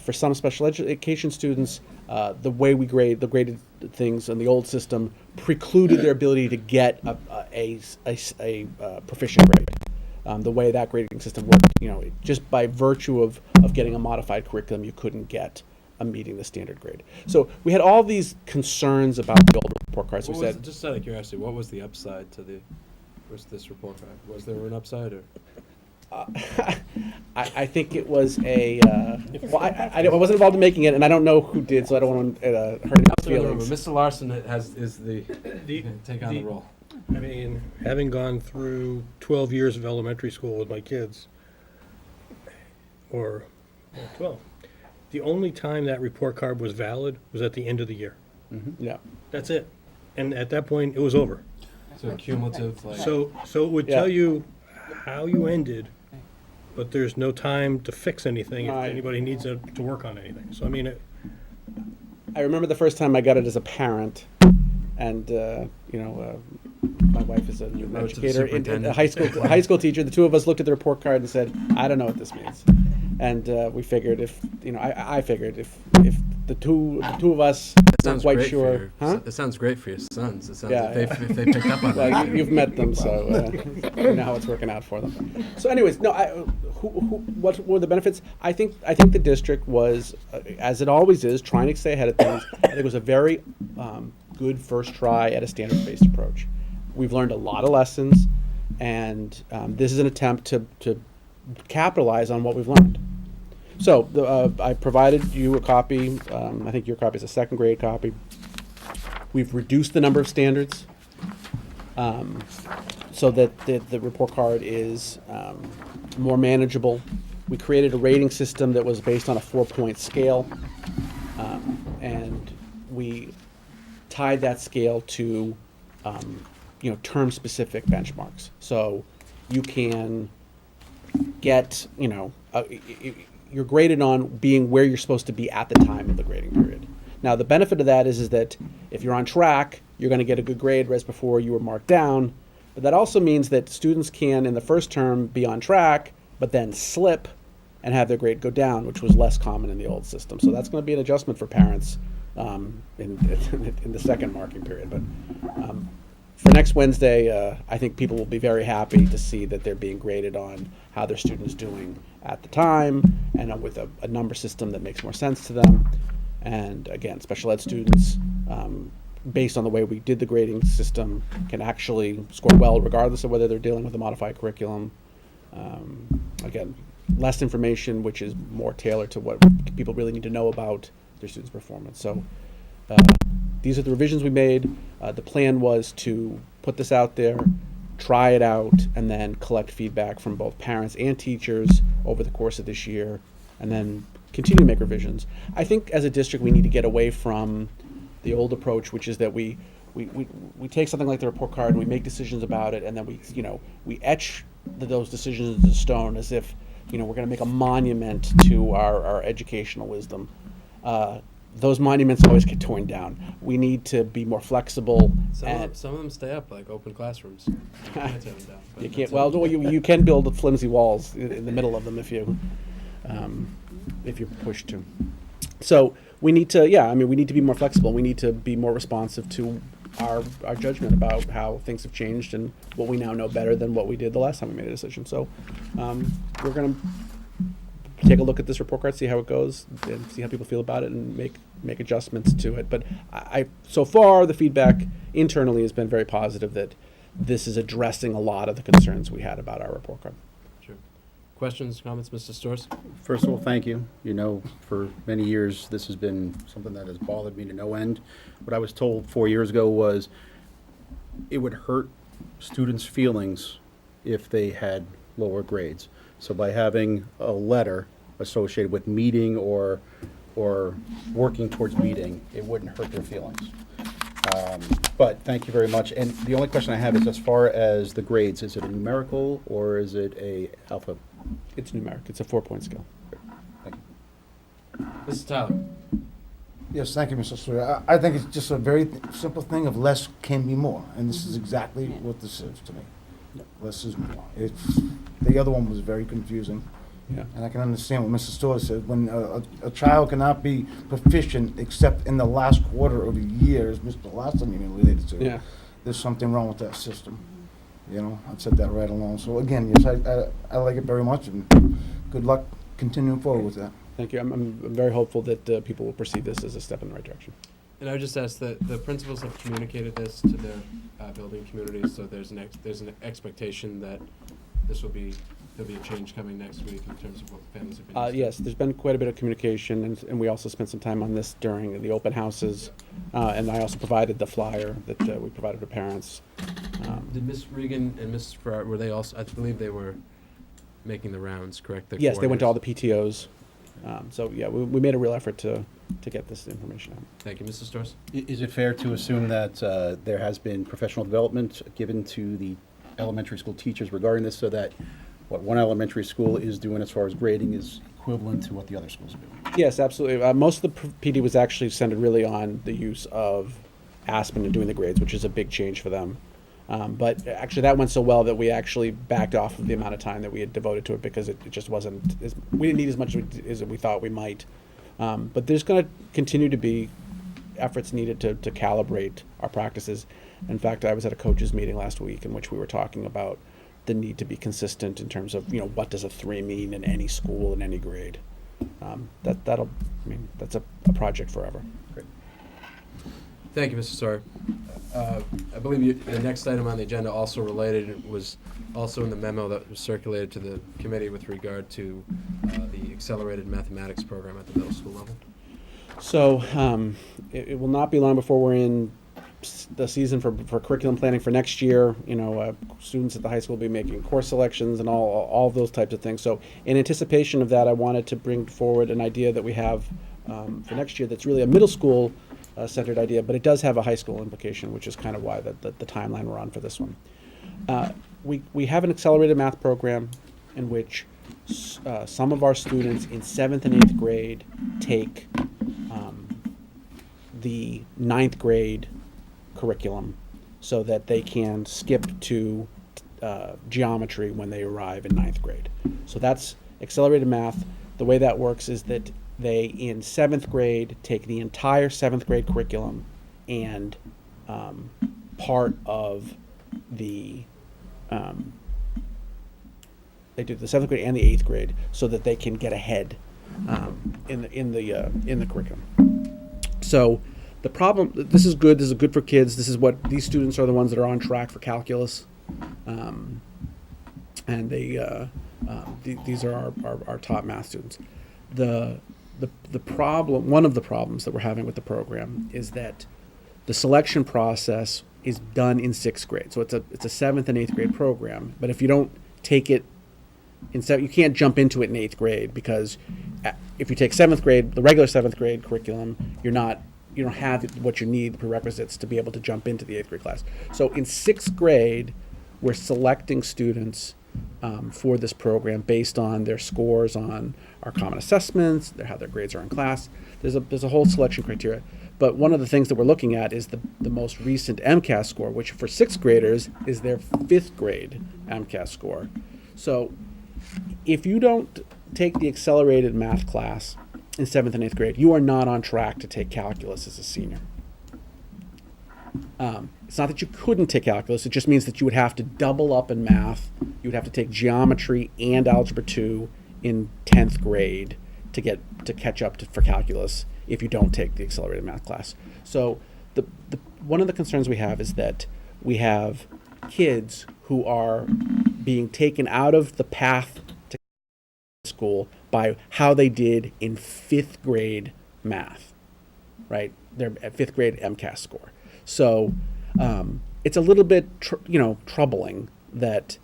for some special education students, the way we graded things in the old system precluded their ability to get a proficient grade. The way that grading system worked, just by virtue of getting a modified curriculum, you couldn't get a meeting the standard grade. So we had all these concerns about the old report cards. Just out of curiosity, what was the upside to this report card? Was there an upside, or? I think it was I wasn't involved in making it, and I don't know who did, so I don't want to hurt his feelings. Mr. Larson is the take on the role. I mean, having gone through 12 years of elementary school with my kids, or 12, the only time that report card was valid was at the end of the year. Mm-hmm. Yeah. That's it. And at that point, it was over. So cumulative. Like, so it would tell you how you ended, but there's no time to fix anything if anybody needs to work on anything. So, I mean, I remember the first time I got it as a parent, and my wife is an educator, a high school teacher. The two of us looked at the report card and said, "I don't know what this means." And we figured I figured if the two of us weren't quite sure, it sounds great for your sons. It sounds Yeah, like if they picked up on that. You've met them, so you know how it's working out for them. So, anyways, what were the benefits? I think the district was, as it always is, trying to stay ahead of things. I think it was a very good first try at a standards-based approach. We've learned a lot of lessons, and this is an attempt to capitalize on what we've learned. So I provided you a copy. I think your copy is a second grade copy. We've reduced the number of standards so that the report card is more manageable. We created a rating system that was based on a 4-point scale, and we tied that scale to term-specific benchmarks. So you can get, you're graded on being where you're supposed to be at the time of the grading period. Now, the benefit of that is that if you're on track, you're going to get a good grade, whereas before you were marked down. But that also means that students can, in the first term, be on track, but then slip and have their grade go down, which was less common in the old system. So that's going to be an adjustment for parents in the second marking period. But for next Wednesday, I think people will be very happy to see that they're being graded on how their student's doing at the time, and with a number system that makes more sense to them. And again, special ed students, based on the way we did the grading system, can actually score well regardless of whether they're dealing with a modified curriculum. Again, less information, which is more tailored to what people really need to know about their students' performance. So these are the revisions we made. The plan was to put this out there, try it out, and then collect feedback from both parents and teachers over the course of this year, and then continue to make revisions. I think as a district we need to get away from the old approach, which is that we take something like the report card and we make decisions about it, and then we etch those decisions into stone as if we're going to make a monument to our educational wisdom. Those monuments always get torn down. We need to be more flexible. Some of them stay up like open classrooms. You can't tear them down, but You can't. that's Well, okay. you can build flimsy walls in the middle of them if you're pushed to. So we need to, we need to be more flexible. We need to be more responsive to our judgment about how things have changed and what we now know better than what we did the last time we made a decision. So we're going to take a look at this report card, see how it goes, and see how people feel about it, and make adjustments to it. But so far, the feedback internally has been very positive that this is addressing a lot of the concerns we had about our report card. Sure. Questions, comments, Mr. Storrs? First of all, thank you. For many years, this has been something that has bothered me to no end. What I was told 4 years ago was it would hurt students' feelings if they had lower grades. So by having a letter associated with meeting or working towards meeting, it wouldn't hurt their feelings. But thank you very much. And the only question I have is, as far as the grades, is it a numerical or is it a alpha? It's numeric. It's a 4-point scale. Thank you. Mrs. Tyler? Yes, thank you, Mr. Sawyer. I think it's just a very simple thing of less can be more, and this is exactly what this is to me. Less is more. The other one was very confusing. Yeah. And I can understand what Mr. Storrs said. When a child cannot be proficient except in the last quarter of the year, as Mr. Larson even related to, there's something wrong with that system. I've said that right along. So again, yes, I like it very much, and good luck continuing forward with that. Thank you. I'm very hopeful that people will perceive this as a step in the right direction. And I would just ask that the principals have communicated this to their building communities, so there's an expectation that there'll be a change coming next week in terms of what families have been used to. Yes, there's been quite a bit of communication, and we also spent some time on this during the open houses, and I also provided the flyer that we provided to parents. Did Ms. Regan and Ms. Farrar, were they also, I believe they were making the rounds, correct? Yes, they went to all the PTOs. We made a real effort to get this information out. Thank you. Mrs. Storrs? Is it fair to assume that there has been professional development given to the elementary school teachers regarding this, so that what one elementary school is doing as far as grading is equivalent to what the other schools are doing? Yes, absolutely. Most of the PD was actually centered really on the use of Aspen and doing the grades, which is a big change for them. But actually that went so well that we actually backed off of the amount of time that we had devoted to it, because it just wasn't, we didn't need as much as we thought we might. But there's going to continue to be efforts needed to calibrate our practices. In fact, I was at a coaches meeting last week in which we were talking about the need to be consistent in terms of, what does a 3 mean in any school in any grade. That's a project forever. Great. Thank you, Mr. Sawyer. I believe the next item on the agenda, also related, was also in the memo that was circulated to the committee with regard to the accelerated mathematics program at the middle school level. So it will not be long before we're in the season for curriculum planning for next year. Students at the high school will be making course selections and all those types of things. So in anticipation of that, I wanted to bring forward an idea that we have for next year that's really a middle school centered idea, but it does have a high school implication, which is kind of why the timeline we're on for this one. We have an accelerated math program in which some of our students in 7th and 8th grade take the 9th grade curriculum so that they can skip to geometry when they arrive in 9th grade. So that's accelerated math, the way that works is that they, in 7th grade, take the entire 7th grade curriculum and part of the, they do the 7th grade and the 8th grade so that they can get ahead in the curriculum. So the problem, this is good for kids. This is what, these students are the ones that are on track for calculus. And they, these are our top math students. The problem, one of the problems that we're having with the program is that the selection process is done in 6th grade. So it's a 7th and 8th grade program. But if you don't take it you can't jump into it in 8th grade, because if you take 7th grade, the regular 7th grade curriculum, you don't have what you need, the prerequisites to be able to jump into the 8th grade class. So in 6th grade, we're selecting students for this program based on their scores on our common assessments, how their grades are in class. There's a whole selection criteria. But one of the things that we're looking at is the most recent MCAS score, which for 6th graders is their 5th grade MCAS score. So if you don't take the accelerated math class in 7th and 8th grade, you are not on track to take calculus as a senior. It's not that you couldn't take calculus, it just means that you would have to double up in math. You would have to take geometry and algebra 2 in 10th grade to catch up for calculus if you don't take the accelerated math class. So one of the concerns we have is that we have kids who are being taken out of the path to school by how they did in 5th grade math, right? They're at 5th grade MCAS score. So it's a little bit troubling that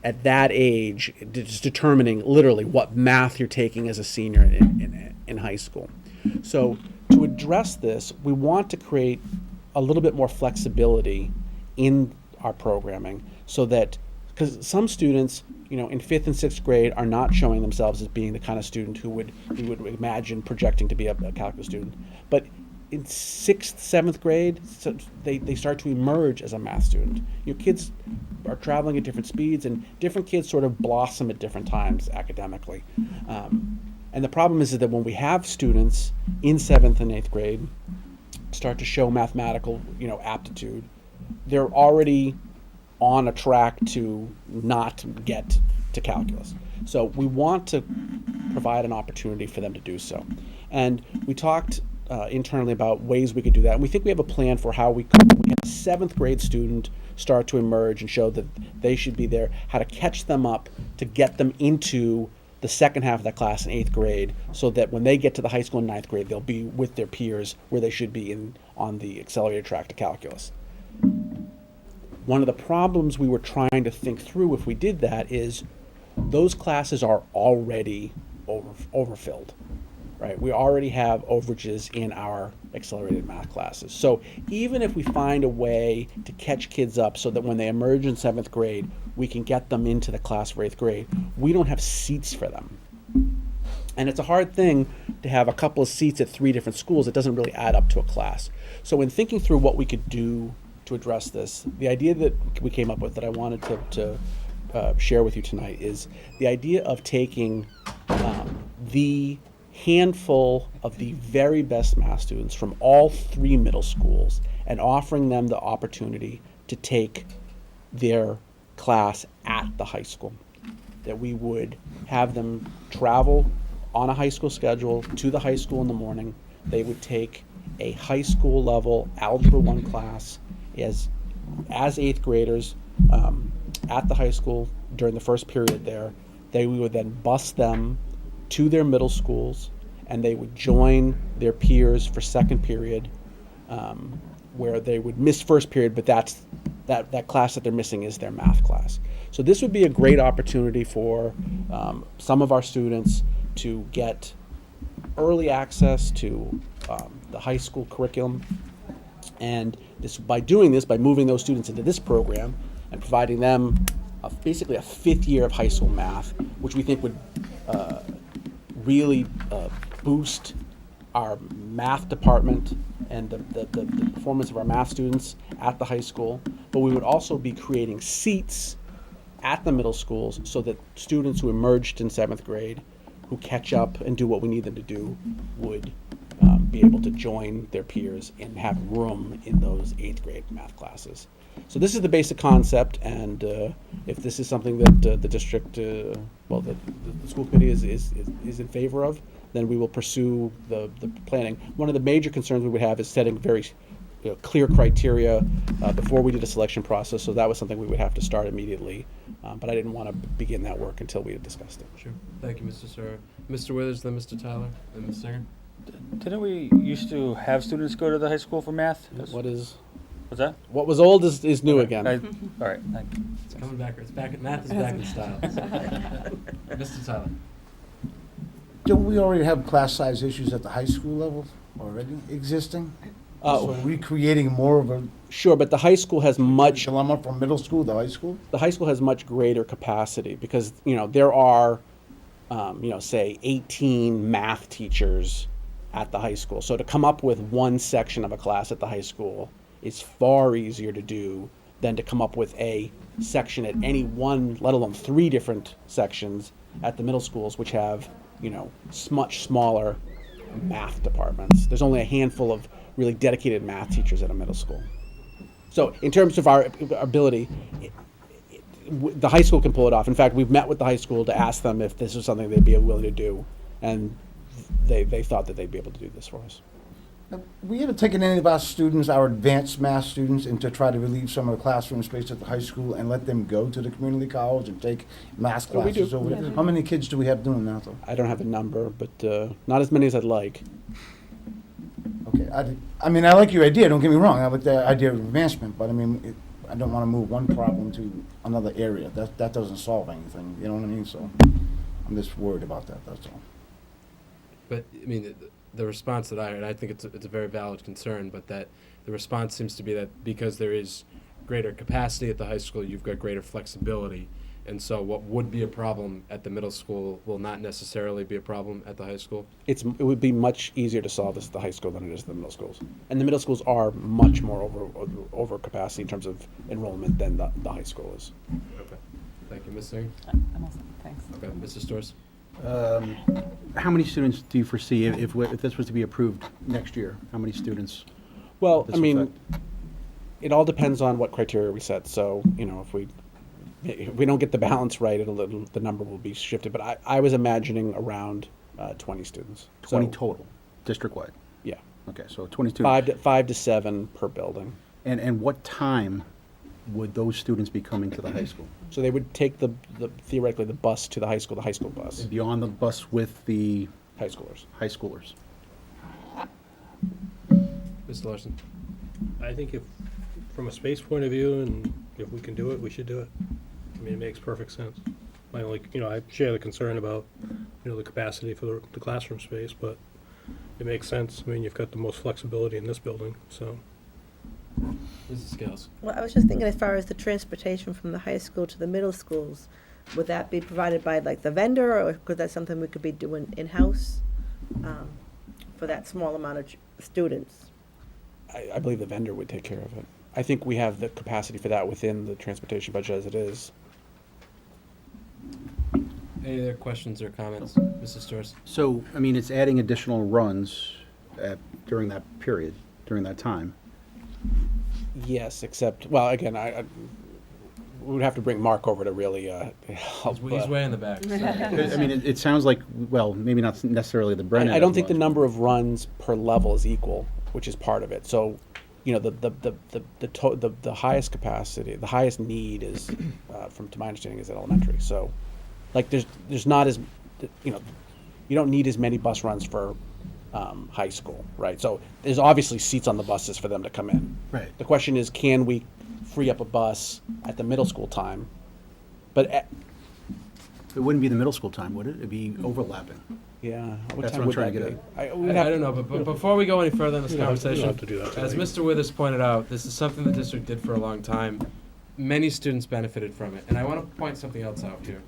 at that age it's determining literally what math you're taking as a senior in high school. So to address this, we want to create a little bit more flexibility in our programming, so that, because some students, in 5th and 6th grade are not showing themselves as being the kind of student who we would imagine projecting to be a calculus student, but in 6th, 7th grade, so they start to emerge as a math student. Kids are traveling at different speeds, and different kids sort of blossom at different times academically. And the problem is that when we have students in 7th and 8th grade start to show mathematical, aptitude, they're already on a track to not get to calculus. So we want to provide an opportunity for them to do so. And we talked internally about ways we could do that. And we think we have a plan for how we have a 7th grade student start to emerge and show that they should be there, how to catch them up to get them into the second half of that class in 8th grade, so that when they get to the high school in 9th grade, they'll be with their peers where they should be on the accelerated track to calculus. One of the problems we were trying to think through if we did that is those classes are already overfilled, right? We already have overages in our accelerated math classes. So even if we find a way to catch kids up so that when they emerge in 7th grade, we can get them into the class for 8th grade, we don't have seats for them. And it's a hard thing to have a couple of seats at 3 different schools. It doesn't really add up to a class. So in thinking through what we could do to address this, the idea that we came up with that I wanted to share with you tonight is the idea of taking the handful of the very best math students from all 3 middle schools and offering them the opportunity to take their class at the high school. That we would have them travel on a high school schedule to the high school in the morning. They would take a high school level Algebra 1 class as 8th graders at the high school during the first period there. We would then bus them to their middle schools, and they would join their peers for second period, where they would miss first period, but that class that they're missing is their math class. So this would be a great opportunity for some of our students to get early access to the high school curriculum. And by moving those students into this program and providing them basically a 5th year of high school math, which we think would really boost our math department and the performance of our math students at the high school. But we would also be creating seats at the middle schools so that students who emerged in 7th grade, who catch up and do what we need them to do, would be able to join their peers and have room in those 8th grade math classes. So this is the basic concept, and if this is something that the district, the school committee is in favor of, then we will pursue the planning. One of the major concerns we would have is setting very clear criteria before we did a selection process, so that was something we would have to start immediately. But I didn't want to begin that work until we had discussed it. Sure. Thank you, Mr. Sir. Mr. Withers, then Mr. Tyler, then Ms. Singer. Didn't we used to have students go to the high school for math? What's that? What was old is new again. All right, thank you. It's coming back. It's back. Math is back in style. Mr. Tyler. Don't we already have class size issues at the high school level already existing? So recreating more of a sure, but the high school has much dilemma from middle school to high school. The high school has much greater capacity because there are say 18 math teachers at the high school. So to come up with one section of a class at the high school is far easier to do than to come up with a section at any one, let alone 3 different sections at the middle schools, which have much smaller math departments. There's only a handful of really dedicated math teachers at a middle school. So in terms of our ability, the high school can pull it off. In fact, we've met with the high school to ask them if this is something they'd be willing to do, and they thought that they'd be able to do this for us. We haven't taken any of our students, our advanced math students, and to try to relieve some of the classroom space at the high school and let them go to the community college and take math Oh, we do. classes over there. How many kids do we have doing that, though? I don't have a number, but not as many as I'd like. Okay, I mean, I like your idea, don't get me wrong, I like the idea of advancement, but I mean, I don't want to move one problem to another area. That doesn't solve anything, you know what I mean? So I'm just worried about that, that's all. But I mean, the response that I heard, I think it's a very valid concern, but that the response seems to be that because there is greater capacity at the high school, you've got greater flexibility. And so what would be a problem at the middle school will not necessarily be a problem at the high school? It would be much easier to solve this at the high school than it is at the middle schools. And the middle schools are much more over capacity in terms of enrollment than the high school is. Okay. Thank you, Ms. Singh. I'm all set, thanks. Okay, Mr. Storrs. How many students do you foresee if this was to be approved next year? How many students? Well, this I mean, affect? it all depends on what criteria we set. So, if we don't get the balance right, the number will be shifted. But I was imagining around 20 students. 20 So, total, district-wide? Yeah. Okay, so 20 students. 5 to 7 per building. And what time would those students be coming to the high school? So they would take theoretically the bus to the high school bus. And be on the bus with the high schoolers. High schoolers. Mr. Larson. I think from a space point of view, and if we can do it, we should do it. I mean, it makes perfect sense. My only, I share the concern about, the capacity for the classroom space, but it makes sense. I mean, you've got the most flexibility in this building, so. Mrs. Scales. Well, I was just thinking as far as the transportation from the high school to the middle schools, would that be provided by like the vendor, or could that something we could be doing in-house for that small amount of students? I believe the vendor would take care of it. I think we have the capacity for that within the transportation budget as it is. Any other questions or comments, Mrs. Storrs? So, I mean, it's adding additional runs during that period, during that time. Yes, except, well, again, we would have to bring Mark over to really help. He's way in the back. So. I mean, it sounds like, well, maybe not necessarily the Brennan. I don't think the number of runs per level is equal, which is part of it. So, the highest capacity, the highest need is, to my understanding, is at elementary. So, like, there's not as, you don't need as many bus runs for high school, right? So there's obviously seats on the buses for them to come in. Right. The question is, can we free up a bus at the middle school time? But it wouldn't be the middle school time, would it? It'd be overlapping. Yeah. That's what I'm trying to get at. I don't know, but before we go any further in this conversation, don't have to do that as tonight. Mr. Withers pointed out, this is something the district did for a long time. Many students benefited from it, and I want to point something else out here.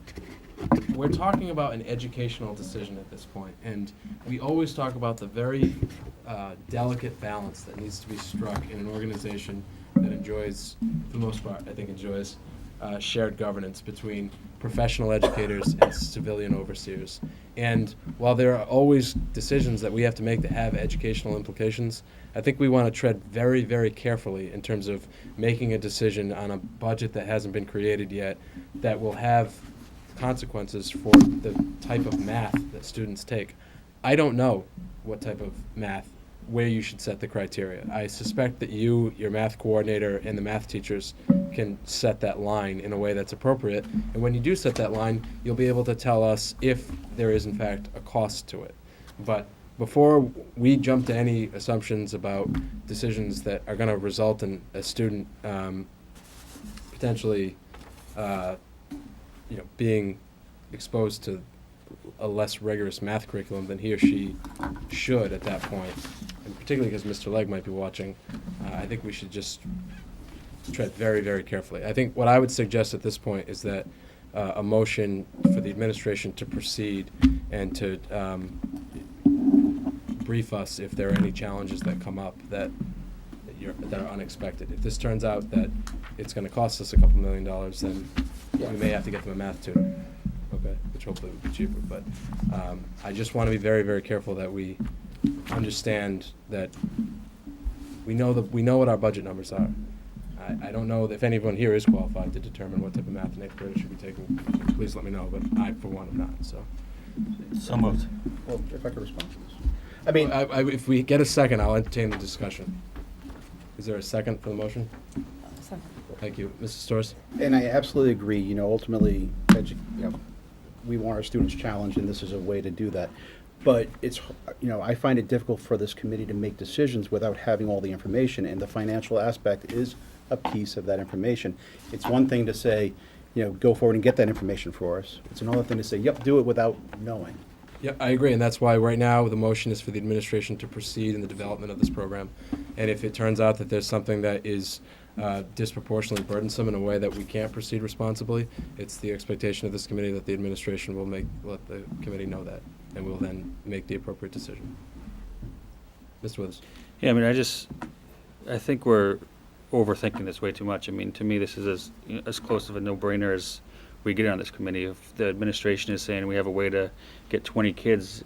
We're talking about an educational decision at this point, and we always talk about the very delicate balance that needs to be struck in an organization that enjoys, for the most part, I think enjoys shared governance between professional educators and civilian overseers. And while there are always decisions that we have to make that have educational implications, I think we want to tread very, very carefully in terms of making a decision on a budget that hasn't been created yet that will have consequences for the type of math that students take. I don't know what type of math, where you should set the criteria. I suspect that you, your math coordinator, and the math teachers can set that line in a way that's appropriate. And when you do set that line, you'll be able to tell us if there is, in fact, a cost to it. But before we jump to any assumptions about decisions that are going to result in a student potentially being exposed to a less rigorous math curriculum than he or she should at that point, and particularly because Mr. Legg might be watching, I think we should just tread very, very carefully. I think what I would suggest at this point is that a motion for the administration to proceed and to brief us if there are any challenges that come up that are unexpected. If this turns out that it's going to cost us a couple $1 million, then we may have to get them a math tutor. Okay, which hopefully would be cheaper. But I just want to be very, very careful that we understand that we know what our budget numbers are. I don't know if anyone here is qualified to determine what type of math an 8th grader should be taking. Please let me know, but I, for one, am not. So moved. Well, if I could respond to this. I mean, if we get a second, I'll entertain the discussion. Is there a second for the motion? Second. Thank you. Mrs. Storrs? and I absolutely agree, ultimately, we want our students challenged, and this is a way to do that. But it's, I find it difficult for this committee to make decisions without having all the information, and the financial aspect is a piece of that information. It's one thing to say, go forward and get that information for us. It's another thing to say, yep, do it without knowing. Yeah, I agree, and that's why right now the motion is for the administration to proceed in the development of this program. And if it turns out that there's something that is disproportionately burdensome in a way that we can't proceed responsibly, it's the expectation of this committee that the administration will let the committee know that, and we'll then make the appropriate decision. Mr. Withers? Yeah, I mean, I think we're overthinking this way too much. I mean, to me, this is as close of a no-brainer as we get on this committee. If the administration is saying we have a way to get 20 kids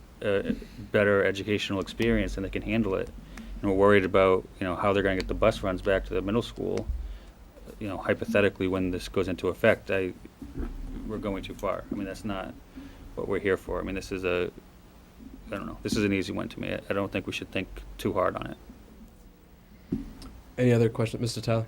better educational experience and they can handle it, and we're worried about how they're going to get the bus runs back to the middle school, hypothetically when this goes into effect, we're going too far. I mean, that's not what we're here for. I mean, this is I don't know, this is an easy one to me. I don't think we should think too hard on it. Any other questions? Mr. Tyler?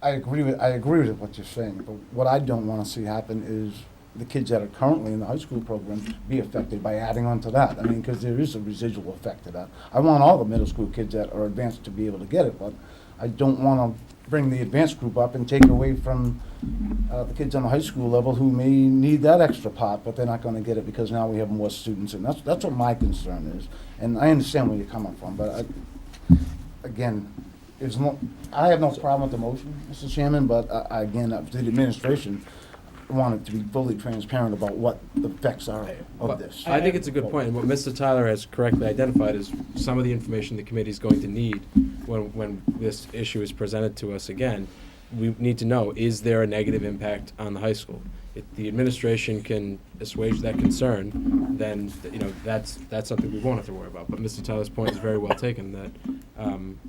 I agree with what you're saying, but what I don't want to see happen is the kids that are currently in the high school program be affected by adding on to that. I mean, because there is a residual effect to that. I want all the middle school kids that are advanced to be able to get it, but I don't want to bring the advanced group up and take away from the kids on the high school level who may need that extra pot, but they're not going to get it because now we have more students, and that's what my concern is. And I understand where you're coming from, but again, I have no problem with the motion, Mr. Chairman, but again, to the administration, I want it to be fully transparent about what the effects are of this. I think it's a good point, and what Mr. Tyler has correctly identified is some of the information the committee is going to need when this issue is presented to us again. We need to know, is there a negative impact on the high school? If the administration can assuage that concern, then that's something we won't have to worry about. But Mr. Tyler's point is very well taken, that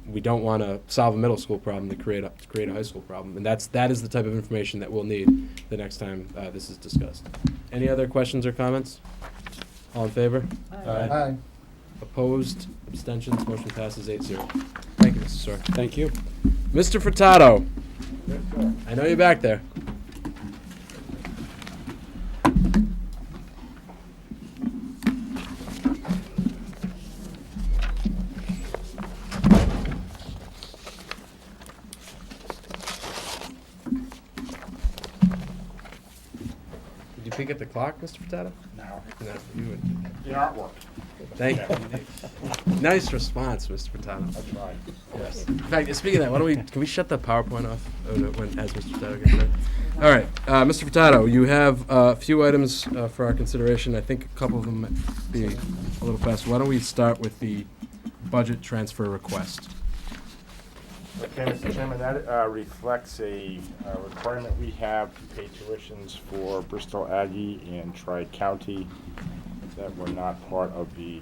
we don't want to solve a middle school problem to create a high school problem, and that is the type of information that we'll need the next time this is discussed. Any other questions or comments? All in favor? Aye. Opposed? Abstentions? Motion passes 8-0. Thank you, Mr. Sir. Thank you. Mr. Furtado. I know you're back there. Did you peek at the clock, Mr. Furtado? No. No, you would. The artwork. Thank you. Nice response, Mr. Furtado. I tried. Yes. In fact, speaking of that, can we shut the PowerPoint off as Mr. Furtado gets there? All right, Mr. Furtado, you have a few items for our consideration. I think a couple of them might be a little fast. Why don't we start with the budget transfer request? Okay, Mr. Chairman, that reflects a requirement we have to pay tuitions for Bristol Aggie and Tri-County that were not part of the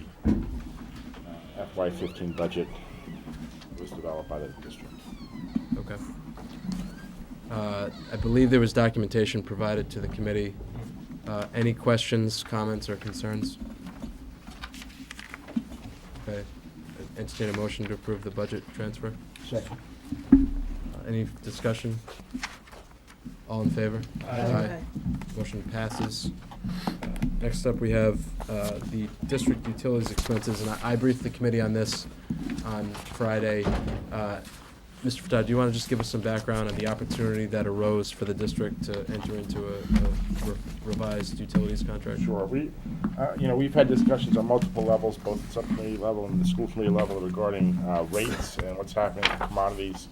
FY15 budget that was developed by the district. Okay. I believe there was documentation provided to the committee. Any questions, comments, or concerns? Okay. Entertain a motion to approve the budget transfer. Second. Any discussion? All in favor? Aye. Motion passes. Next up, we have the district utilities expenses, and I briefed the committee on this on Friday. Mr. Furtado, do you want to just give us some background on the opportunity that arose for the district to enter into a revised utilities contract? Sure. We've had discussions on multiple levels, both at subcommittee level and the school committee level, regarding rates and what's happening with commodities.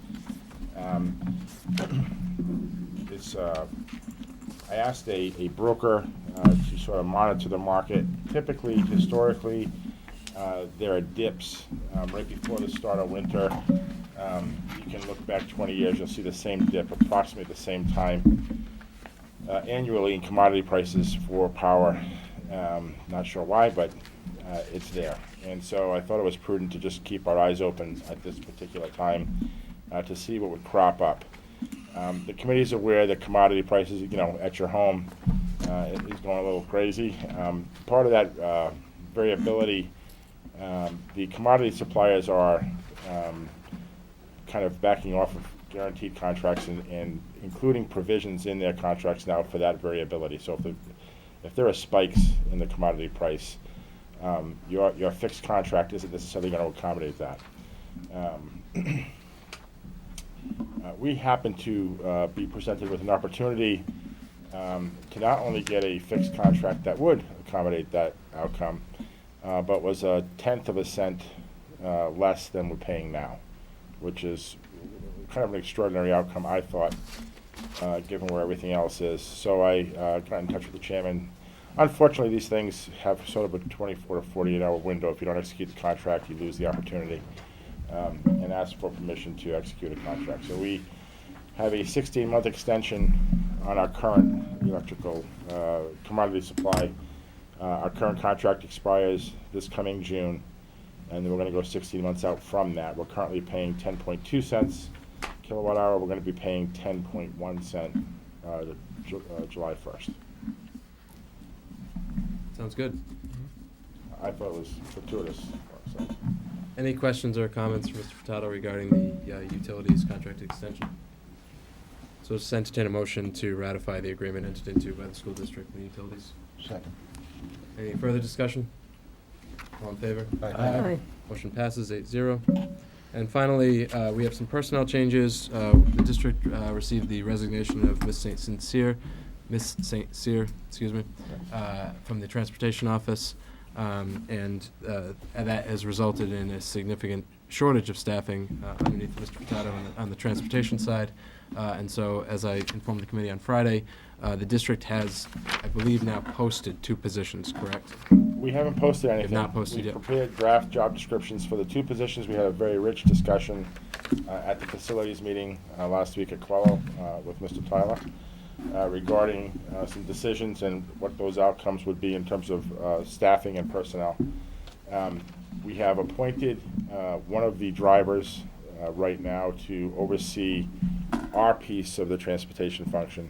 I asked a broker to sort of monitor the market. Typically, historically, there are dips right before the start of winter. You can look back 20 years, you'll see the same dip approximately at the same time annually in commodity prices for power. Not sure why, but it's there. And so I thought it was prudent to just keep our eyes open at this particular time to see what would crop up. The committee is aware that commodity prices, at your home is going a little crazy. Part of that variability, the commodity suppliers are kind of backing off of guaranteed contracts and including provisions in their contracts now for that variability. So if there are spikes in the commodity price, your fixed contract isn't necessarily going to accommodate that. We happen to be presented with an opportunity to not only get a fixed contract that would accommodate that outcome, but was 1/10 of a cent less than we're paying now, which is kind of an extraordinary outcome, I thought, given where everything else is. So I got in touch with the chairman. Unfortunately, these things have sort of a 24 to 48-hour window. If you don't execute the contract, you lose the opportunity, and ask for permission to execute a contract. So we have a 16-month extension on our current electrical commodity supply. Our current contract expires this coming June, and then we're going to go 16 months out from that. We're currently paying 10.2 cents kilowatt hour. We're going to be paying 10.1 cent July 1st. Sounds good. I thought it was fortuitous. So. Any questions or comments from Mr. Furtado regarding the utilities contract extension? So just entertain a motion to ratify the agreement entered into by the school district and the utilities. Second. Any further discussion? All in favor? Aye. Motion passes 8-0. And finally, we have some personnel changes. The district received the resignation of Miss St. Cyr, excuse me, from the transportation office, and that has resulted in a significant shortage of staffing underneath Mr. Furtado on the transportation side. And so, as I informed the committee on Friday, the district has, I believe, now posted 2 positions, correct? We haven't posted anything. Have not posted yet. We prepared draft job descriptions for the 2 positions. We had a very rich discussion at the facilities meeting last week at Quello with Mr. Tyler regarding some decisions and what those outcomes would be in terms of staffing and personnel. We have appointed one of the drivers right now to oversee our piece of the transportation function,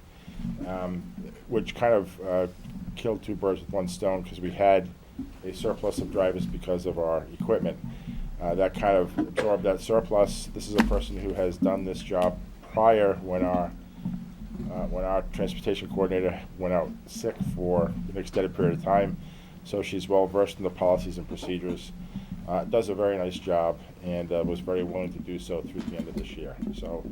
which kind of killed 2 birds with 1 stone, because we had a surplus of drivers because of our equipment. That kind of absorbed that surplus. This is a person who has done this job prior when our transportation coordinator went out sick for an extended period of time. So she's well versed in the policies and procedures. Does a very nice job, and was very willing to do so through the end of this year. So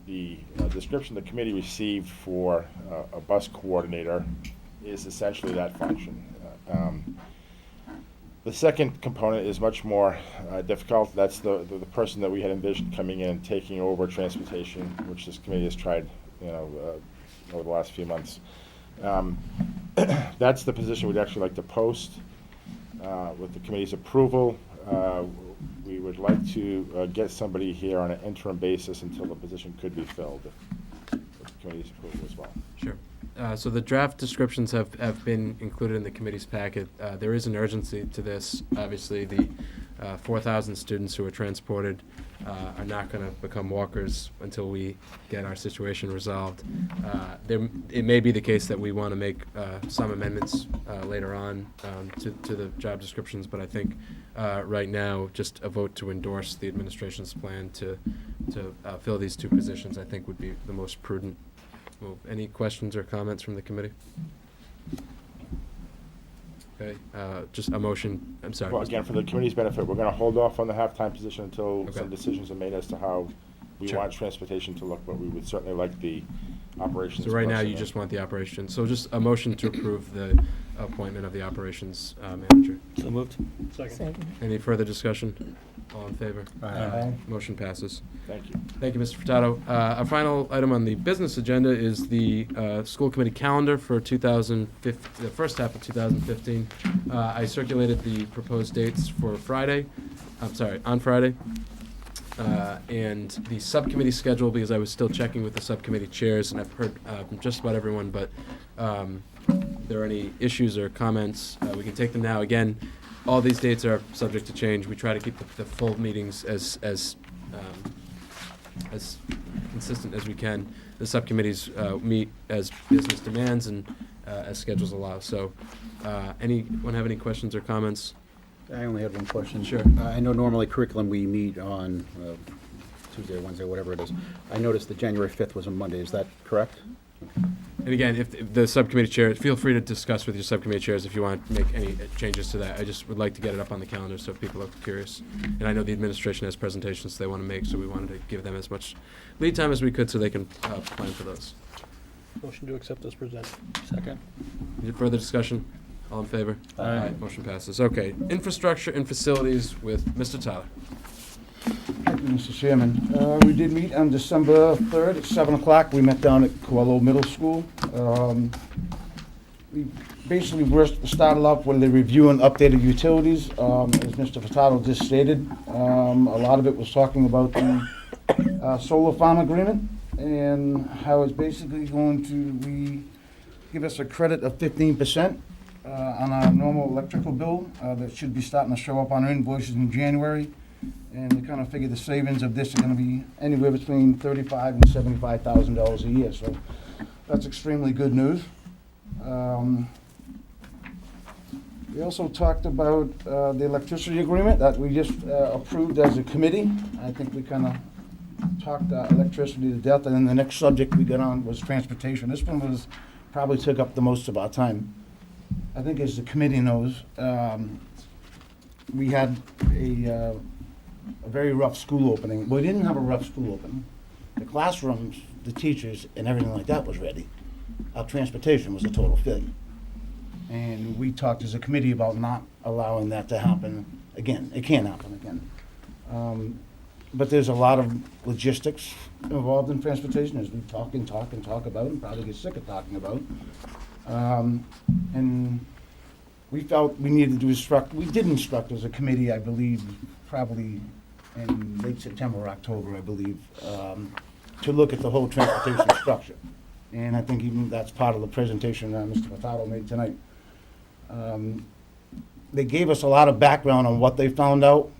the description the committee received for a bus coordinator is essentially that function. The second component is much more difficult. That's the person that we had envisioned coming in and taking over transportation, which this committee has tried, over the last few months. That's the position we'd actually like to post with the committee's approval. We would like to get somebody here on an interim basis until the position could be filled, if the committee's approval as well. Sure. So the draft descriptions have been included in the committee's packet. There is an urgency to this. Obviously, the 4,000 students who are transported are not going to become walkers until we get our situation resolved. It may be the case that we want to make some amendments later on to the job descriptions, but I think right now, just a vote to endorse the administration's plan to fill these two positions, I think would be the most prudent move. Any questions or comments from the committee? Okay, just a motion, I'm sorry. Well, again, for the committee's benefit, we're gonna hold off on the halftime position until Okay. some decisions are made as to how we Sure. want transportation to look, but we would certainly like the operations. So right now, person you in. just want the operations, so just a motion to approve the appointment of the operations manager. So moved. Second. Any further discussion? All in favor? Aye. Motion passes. Thank you. Thank you, Mr. Furtado. Our final item on the business agenda is the school committee calendar for 2015, the first half of 2015. I circulated the proposed dates for Friday, on Friday. And the subcommittee schedule, because I was still checking with the subcommittee chairs, and I've heard from just about everyone, but if there are any issues or comments, we can take them now. Again, all these dates are subject to change. We try to keep the full meetings as consistent as we can. The subcommittees meet as business demands and as schedules allow. So, anyone have any questions or comments? I only had one question. Sure. I know normally curriculum, we meet on Tuesday, Wednesday, whatever it is. I noticed that January 5th was a Monday. Is that correct? And again, if the subcommittee chair, feel free to discuss with your subcommittee chairs if you want to make any changes to that. I just would like to get it up on the calendar so people are curious. And I know the administration has presentations they want to make, so we wanted to give them as much lead time as we could so they can plan for those. Motion to accept as presented. Second. Any further discussion? All in favor? Aye. Motion passes. Okay, infrastructure and facilities with Mr. Tyler. Thank you, Mr. Chairman. We did meet on December 3rd at 7 o'clock. We met down at Coelho Middle School. We basically started off with the review and updated utilities. As Mr. Furtado just stated, a lot of it was talking about the solar farm agreement and how it's basically going to give us a credit of 15% on our normal electrical bill that should be starting to show up on our invoices in January. And we kind of figure the savings of this are going to be anywhere between $35,000 and $75,000 a year. So that's extremely good news. We also talked about the electricity agreement that we just approved as a committee. I think we kind of talked electricity to death. And then the next subject we got on was transportation. This one probably took up the most of our time. I think as the committee knows, we had a very rough school opening. We didn't have a rough school opening. The classrooms, the teachers, and everything like that was ready. Our transportation was a total failure. And we talked as a committee about not allowing that to happen again. It can't happen again. But there's a lot of logistics involved in transportation, as we talk about, and probably get sick of talking about. And we felt we needed to instruct, we did instruct as a committee, I believe, probably in late September or October, I believe, to look at the whole transportation structure. And I think even that's part of the presentation Mr. Furtado made tonight. They gave us a lot of background on what they found out,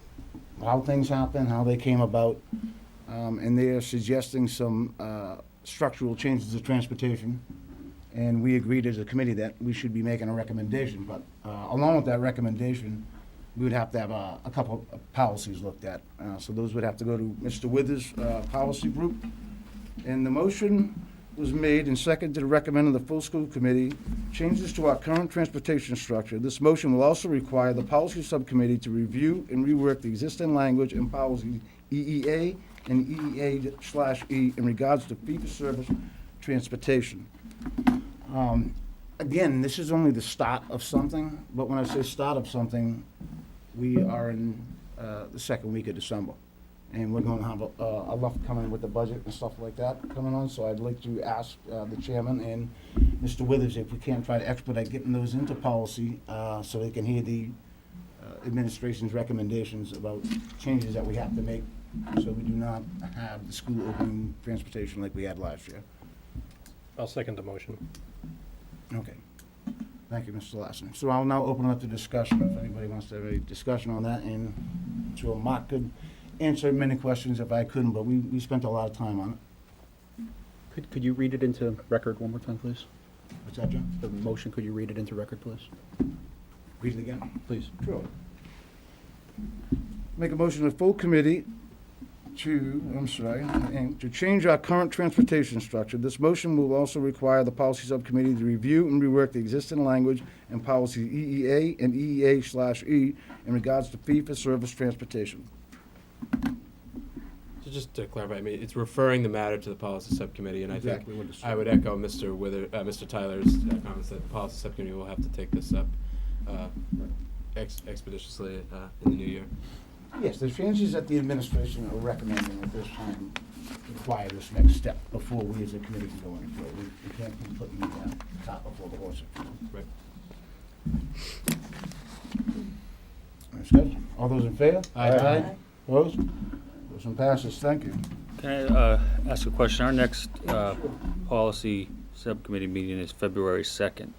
how things happened, how they came about, and they are suggesting some structural changes to transportation. And we agreed as a committee that we should be making a recommendation, but along with that recommendation, we would have to have a couple of policies looked at. So those would have to go to Mr. Withers' policy group. And the motion was made and seconded to recommend to the full school committee changes to our current transportation structure. This motion will also require the policy subcommittee to review and rework the existing language and policy EEA and EEA/E in regards to fee-for-service transportation. Again, this is only the start of something, but when I say start of something, we are in the second week of December. And we're going to have a lot coming with the budget and stuff like that coming on. So I'd like to ask the chairman and Mr. Withers if we can't try to expedite getting those into policy so they can hear the administration's recommendations about changes that we have to make, so we do not have the school opening transportation like we had last year. I'll second the motion. Okay. Thank you, Mr. Lassen. So I'll now open up the discussion, if anybody wants to have a discussion on that, and I'm sure Mark could answer many questions if I couldn't, but we spent a lot of time on it. Could you read it into record one more time, please? What's that, John? The motion, could you read it into record, please? Read it again? Please. Sure. Make a motion of full committee to change our current transportation structure. This motion will also require the policy subcommittee to review and rework the existing language in policy EEA and EEA/E in regards to fee-for-service transportation. So just to clarify, I mean, it's referring the matter to the policy subcommittee, and I think Exactly what it's- I would echo Mr. Tyler's comments that the policy subcommittee will have to take this up expeditiously in the new year. Yes, the changes that the administration are recommending at this time require this next step before we as a committee can go any further. We can't keep putting the cart before the horse. Right. That's good. All those in favor? Aye. Opposed? Motion passes. Thank you. Can I ask a question? Our next policy subcommittee meeting is February 2nd.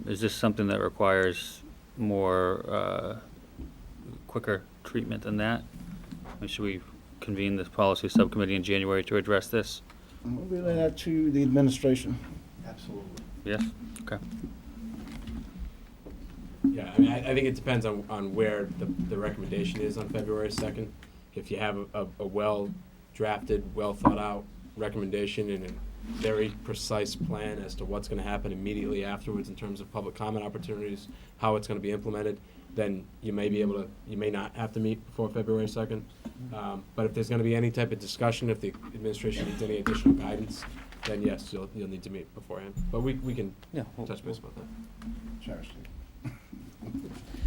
Is this something that requires more quicker treatment than that? Or should we convene this policy subcommittee in January to address this? We'll relay that to the administration. Absolutely. Yes? Okay. Yeah, I mean, I think it depends on where the recommendation is on February 2nd. If you have a well-drafted, well-thought-out recommendation and a very precise plan as to what's going to happen immediately afterwards in terms of public comment opportunities, how it's going to be implemented, then you may not have to meet before February 2nd. But if there's going to be any type of discussion, if the administration needs any additional guidance, then yes, you'll need to meet beforehand. But we can touch base about that. Seriously.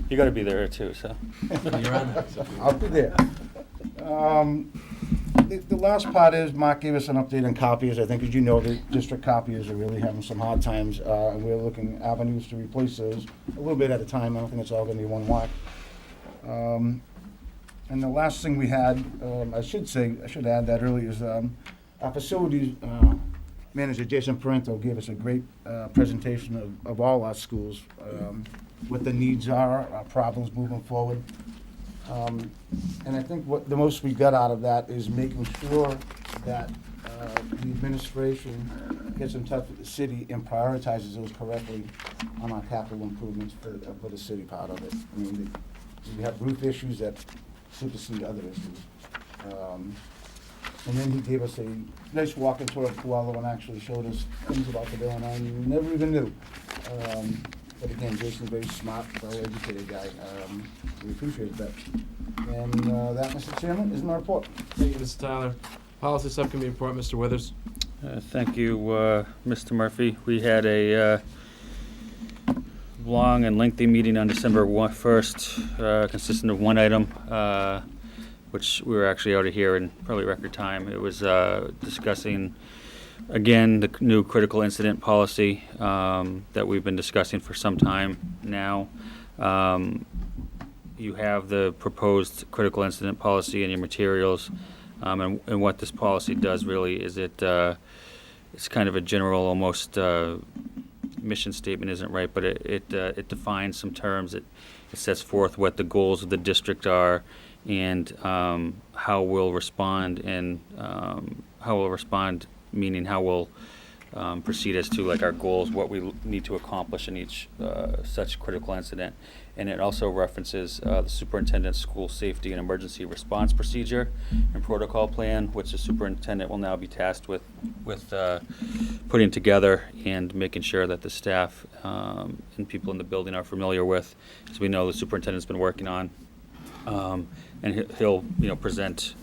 You got to be there too, so. You're on that. I'll be there. The last part is Mark gave us an update on copiers. I think, as you know, the district copiers are really having some hard times, and we're looking avenues to replace those a little bit at a time. I don't think it's all going to be one whack. And the last thing we had, I should add that earlier, is our facilities manager, Jason Parento, gave us a great presentation of all our schools, what the needs are, our problems moving forward. And I think what the most we got out of that is making sure that the administration gets in touch with the city and prioritizes those correctly on our capital improvements for the city part of it. I mean, we have roof issues that supersede other issues. And then he gave us a nice walking tour of Puello and actually showed us things about the building I never even knew. But again, Jason's a very smart, well-educated guy. We appreciate that. And that, Mr. Chairman, is my report. Thank you, Mr. Tyler. Policy Subcommittee report, Mr. Withers. Thank you, Mr. Murphy. We had a long and lengthy meeting on December 1st, consisting of one item, which we were actually out of here in probably record time. It was discussing, again, the new critical incident policy that we've been discussing for some time now. You have the proposed critical incident policy in your materials, and what this policy does really is it's kind of a general, almost mission statement isn't right, but it defines some terms. It sets forth what the goals of the district are and how we'll respond, and meaning how we'll proceed as to like our goals, what we need to accomplish in each such critical incident. And it also references the superintendent's school safety and emergency response procedure and protocol plan, which the superintendent will now be tasked with putting together and making sure that the staff and people in the building are familiar with. As we know, the superintendent's been working on, and he'll present.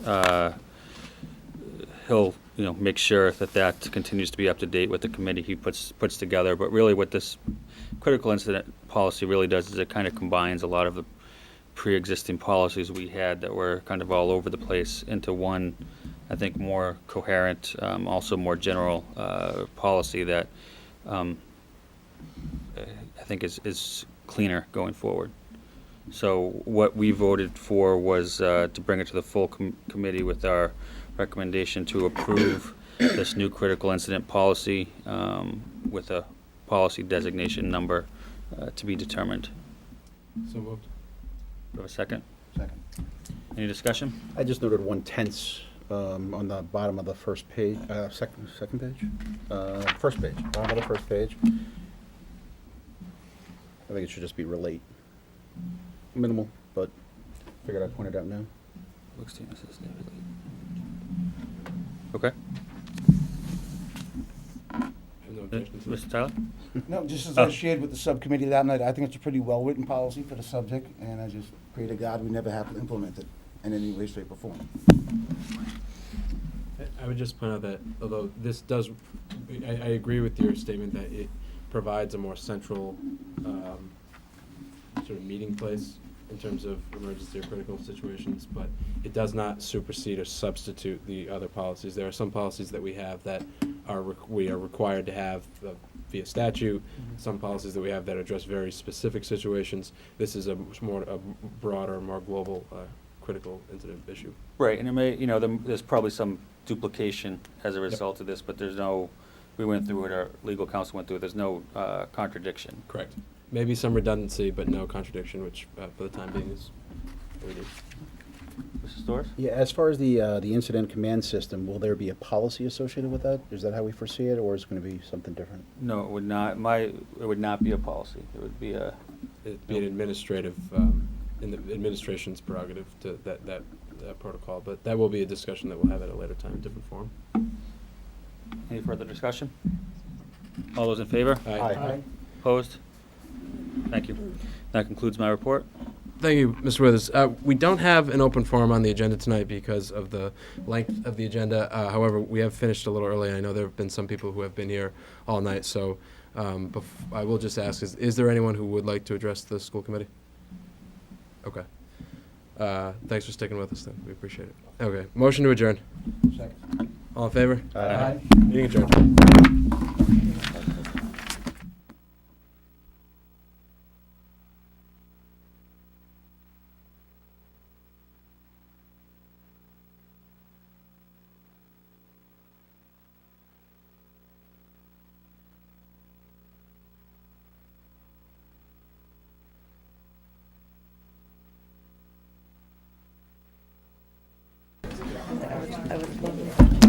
He'll make sure that continues to be up to date with the committee he puts together. But really what this critical incident policy really does is it kind of combines a lot of the pre-existing policies we had that were kind of all over the place into one, I think, more coherent, also more general policy that I think is cleaner going forward. So what we voted for was to bring it to the full committee with our recommendation to approve this new critical incident policy with a policy designation number to be determined. So moved. Do you have a second? Second. Any discussion? I just noted one tense on the bottom of the first page, second page? First page, bottom of the first page. I think it should just be relate. Minimal, but figured I'd point it out now. Okay. No objections. Mr. Tyler? No, just as Oh. I shared with the subcommittee that night, I think it's a pretty well-written policy for the subject, and I just pray to God we never have to implement it in any way, shape, or form. I would just point out that although this does, I agree with your statement that it provides a more central sort of meeting place in terms of emergency or critical situations, but it does not supersede or substitute the other policies. There are some policies that we have that we are required to have via statute. Some policies that we have that address very specific situations. This is a broader, more global critical incident issue. Right, and it may, there's probably some duplication as a result of this, but there's no, we went through it, our legal counsel went through it, there's no contradiction. Correct. Maybe some redundancy, but no contradiction, which for the time being is what we need. Mr. Storrs? Yeah, as far as the incident command system, will there be a policy associated with that? Is that how we foresee it, or is it going to be something different? No, it would not, it would not be a policy. It would be a. It'd be an administrative, in the administration's prerogative to that protocol, but that will be a discussion that we'll have at a later time, different forum. Any further discussion? All those in favor? Aye. Aye. Opposed? Thank you. That concludes my report. Thank you, Mr. Withers. We don't have an open forum on the agenda tonight because of the length of the agenda. However, we have finished a little early. I know there have been some people who have been here all night, so I will just ask, is there anyone who would like to address the school committee? Okay. Thanks for sticking with us then. We appreciate it. Okay. Motion to adjourn. Second. All in favor? Aye. Meeting adjourned. I was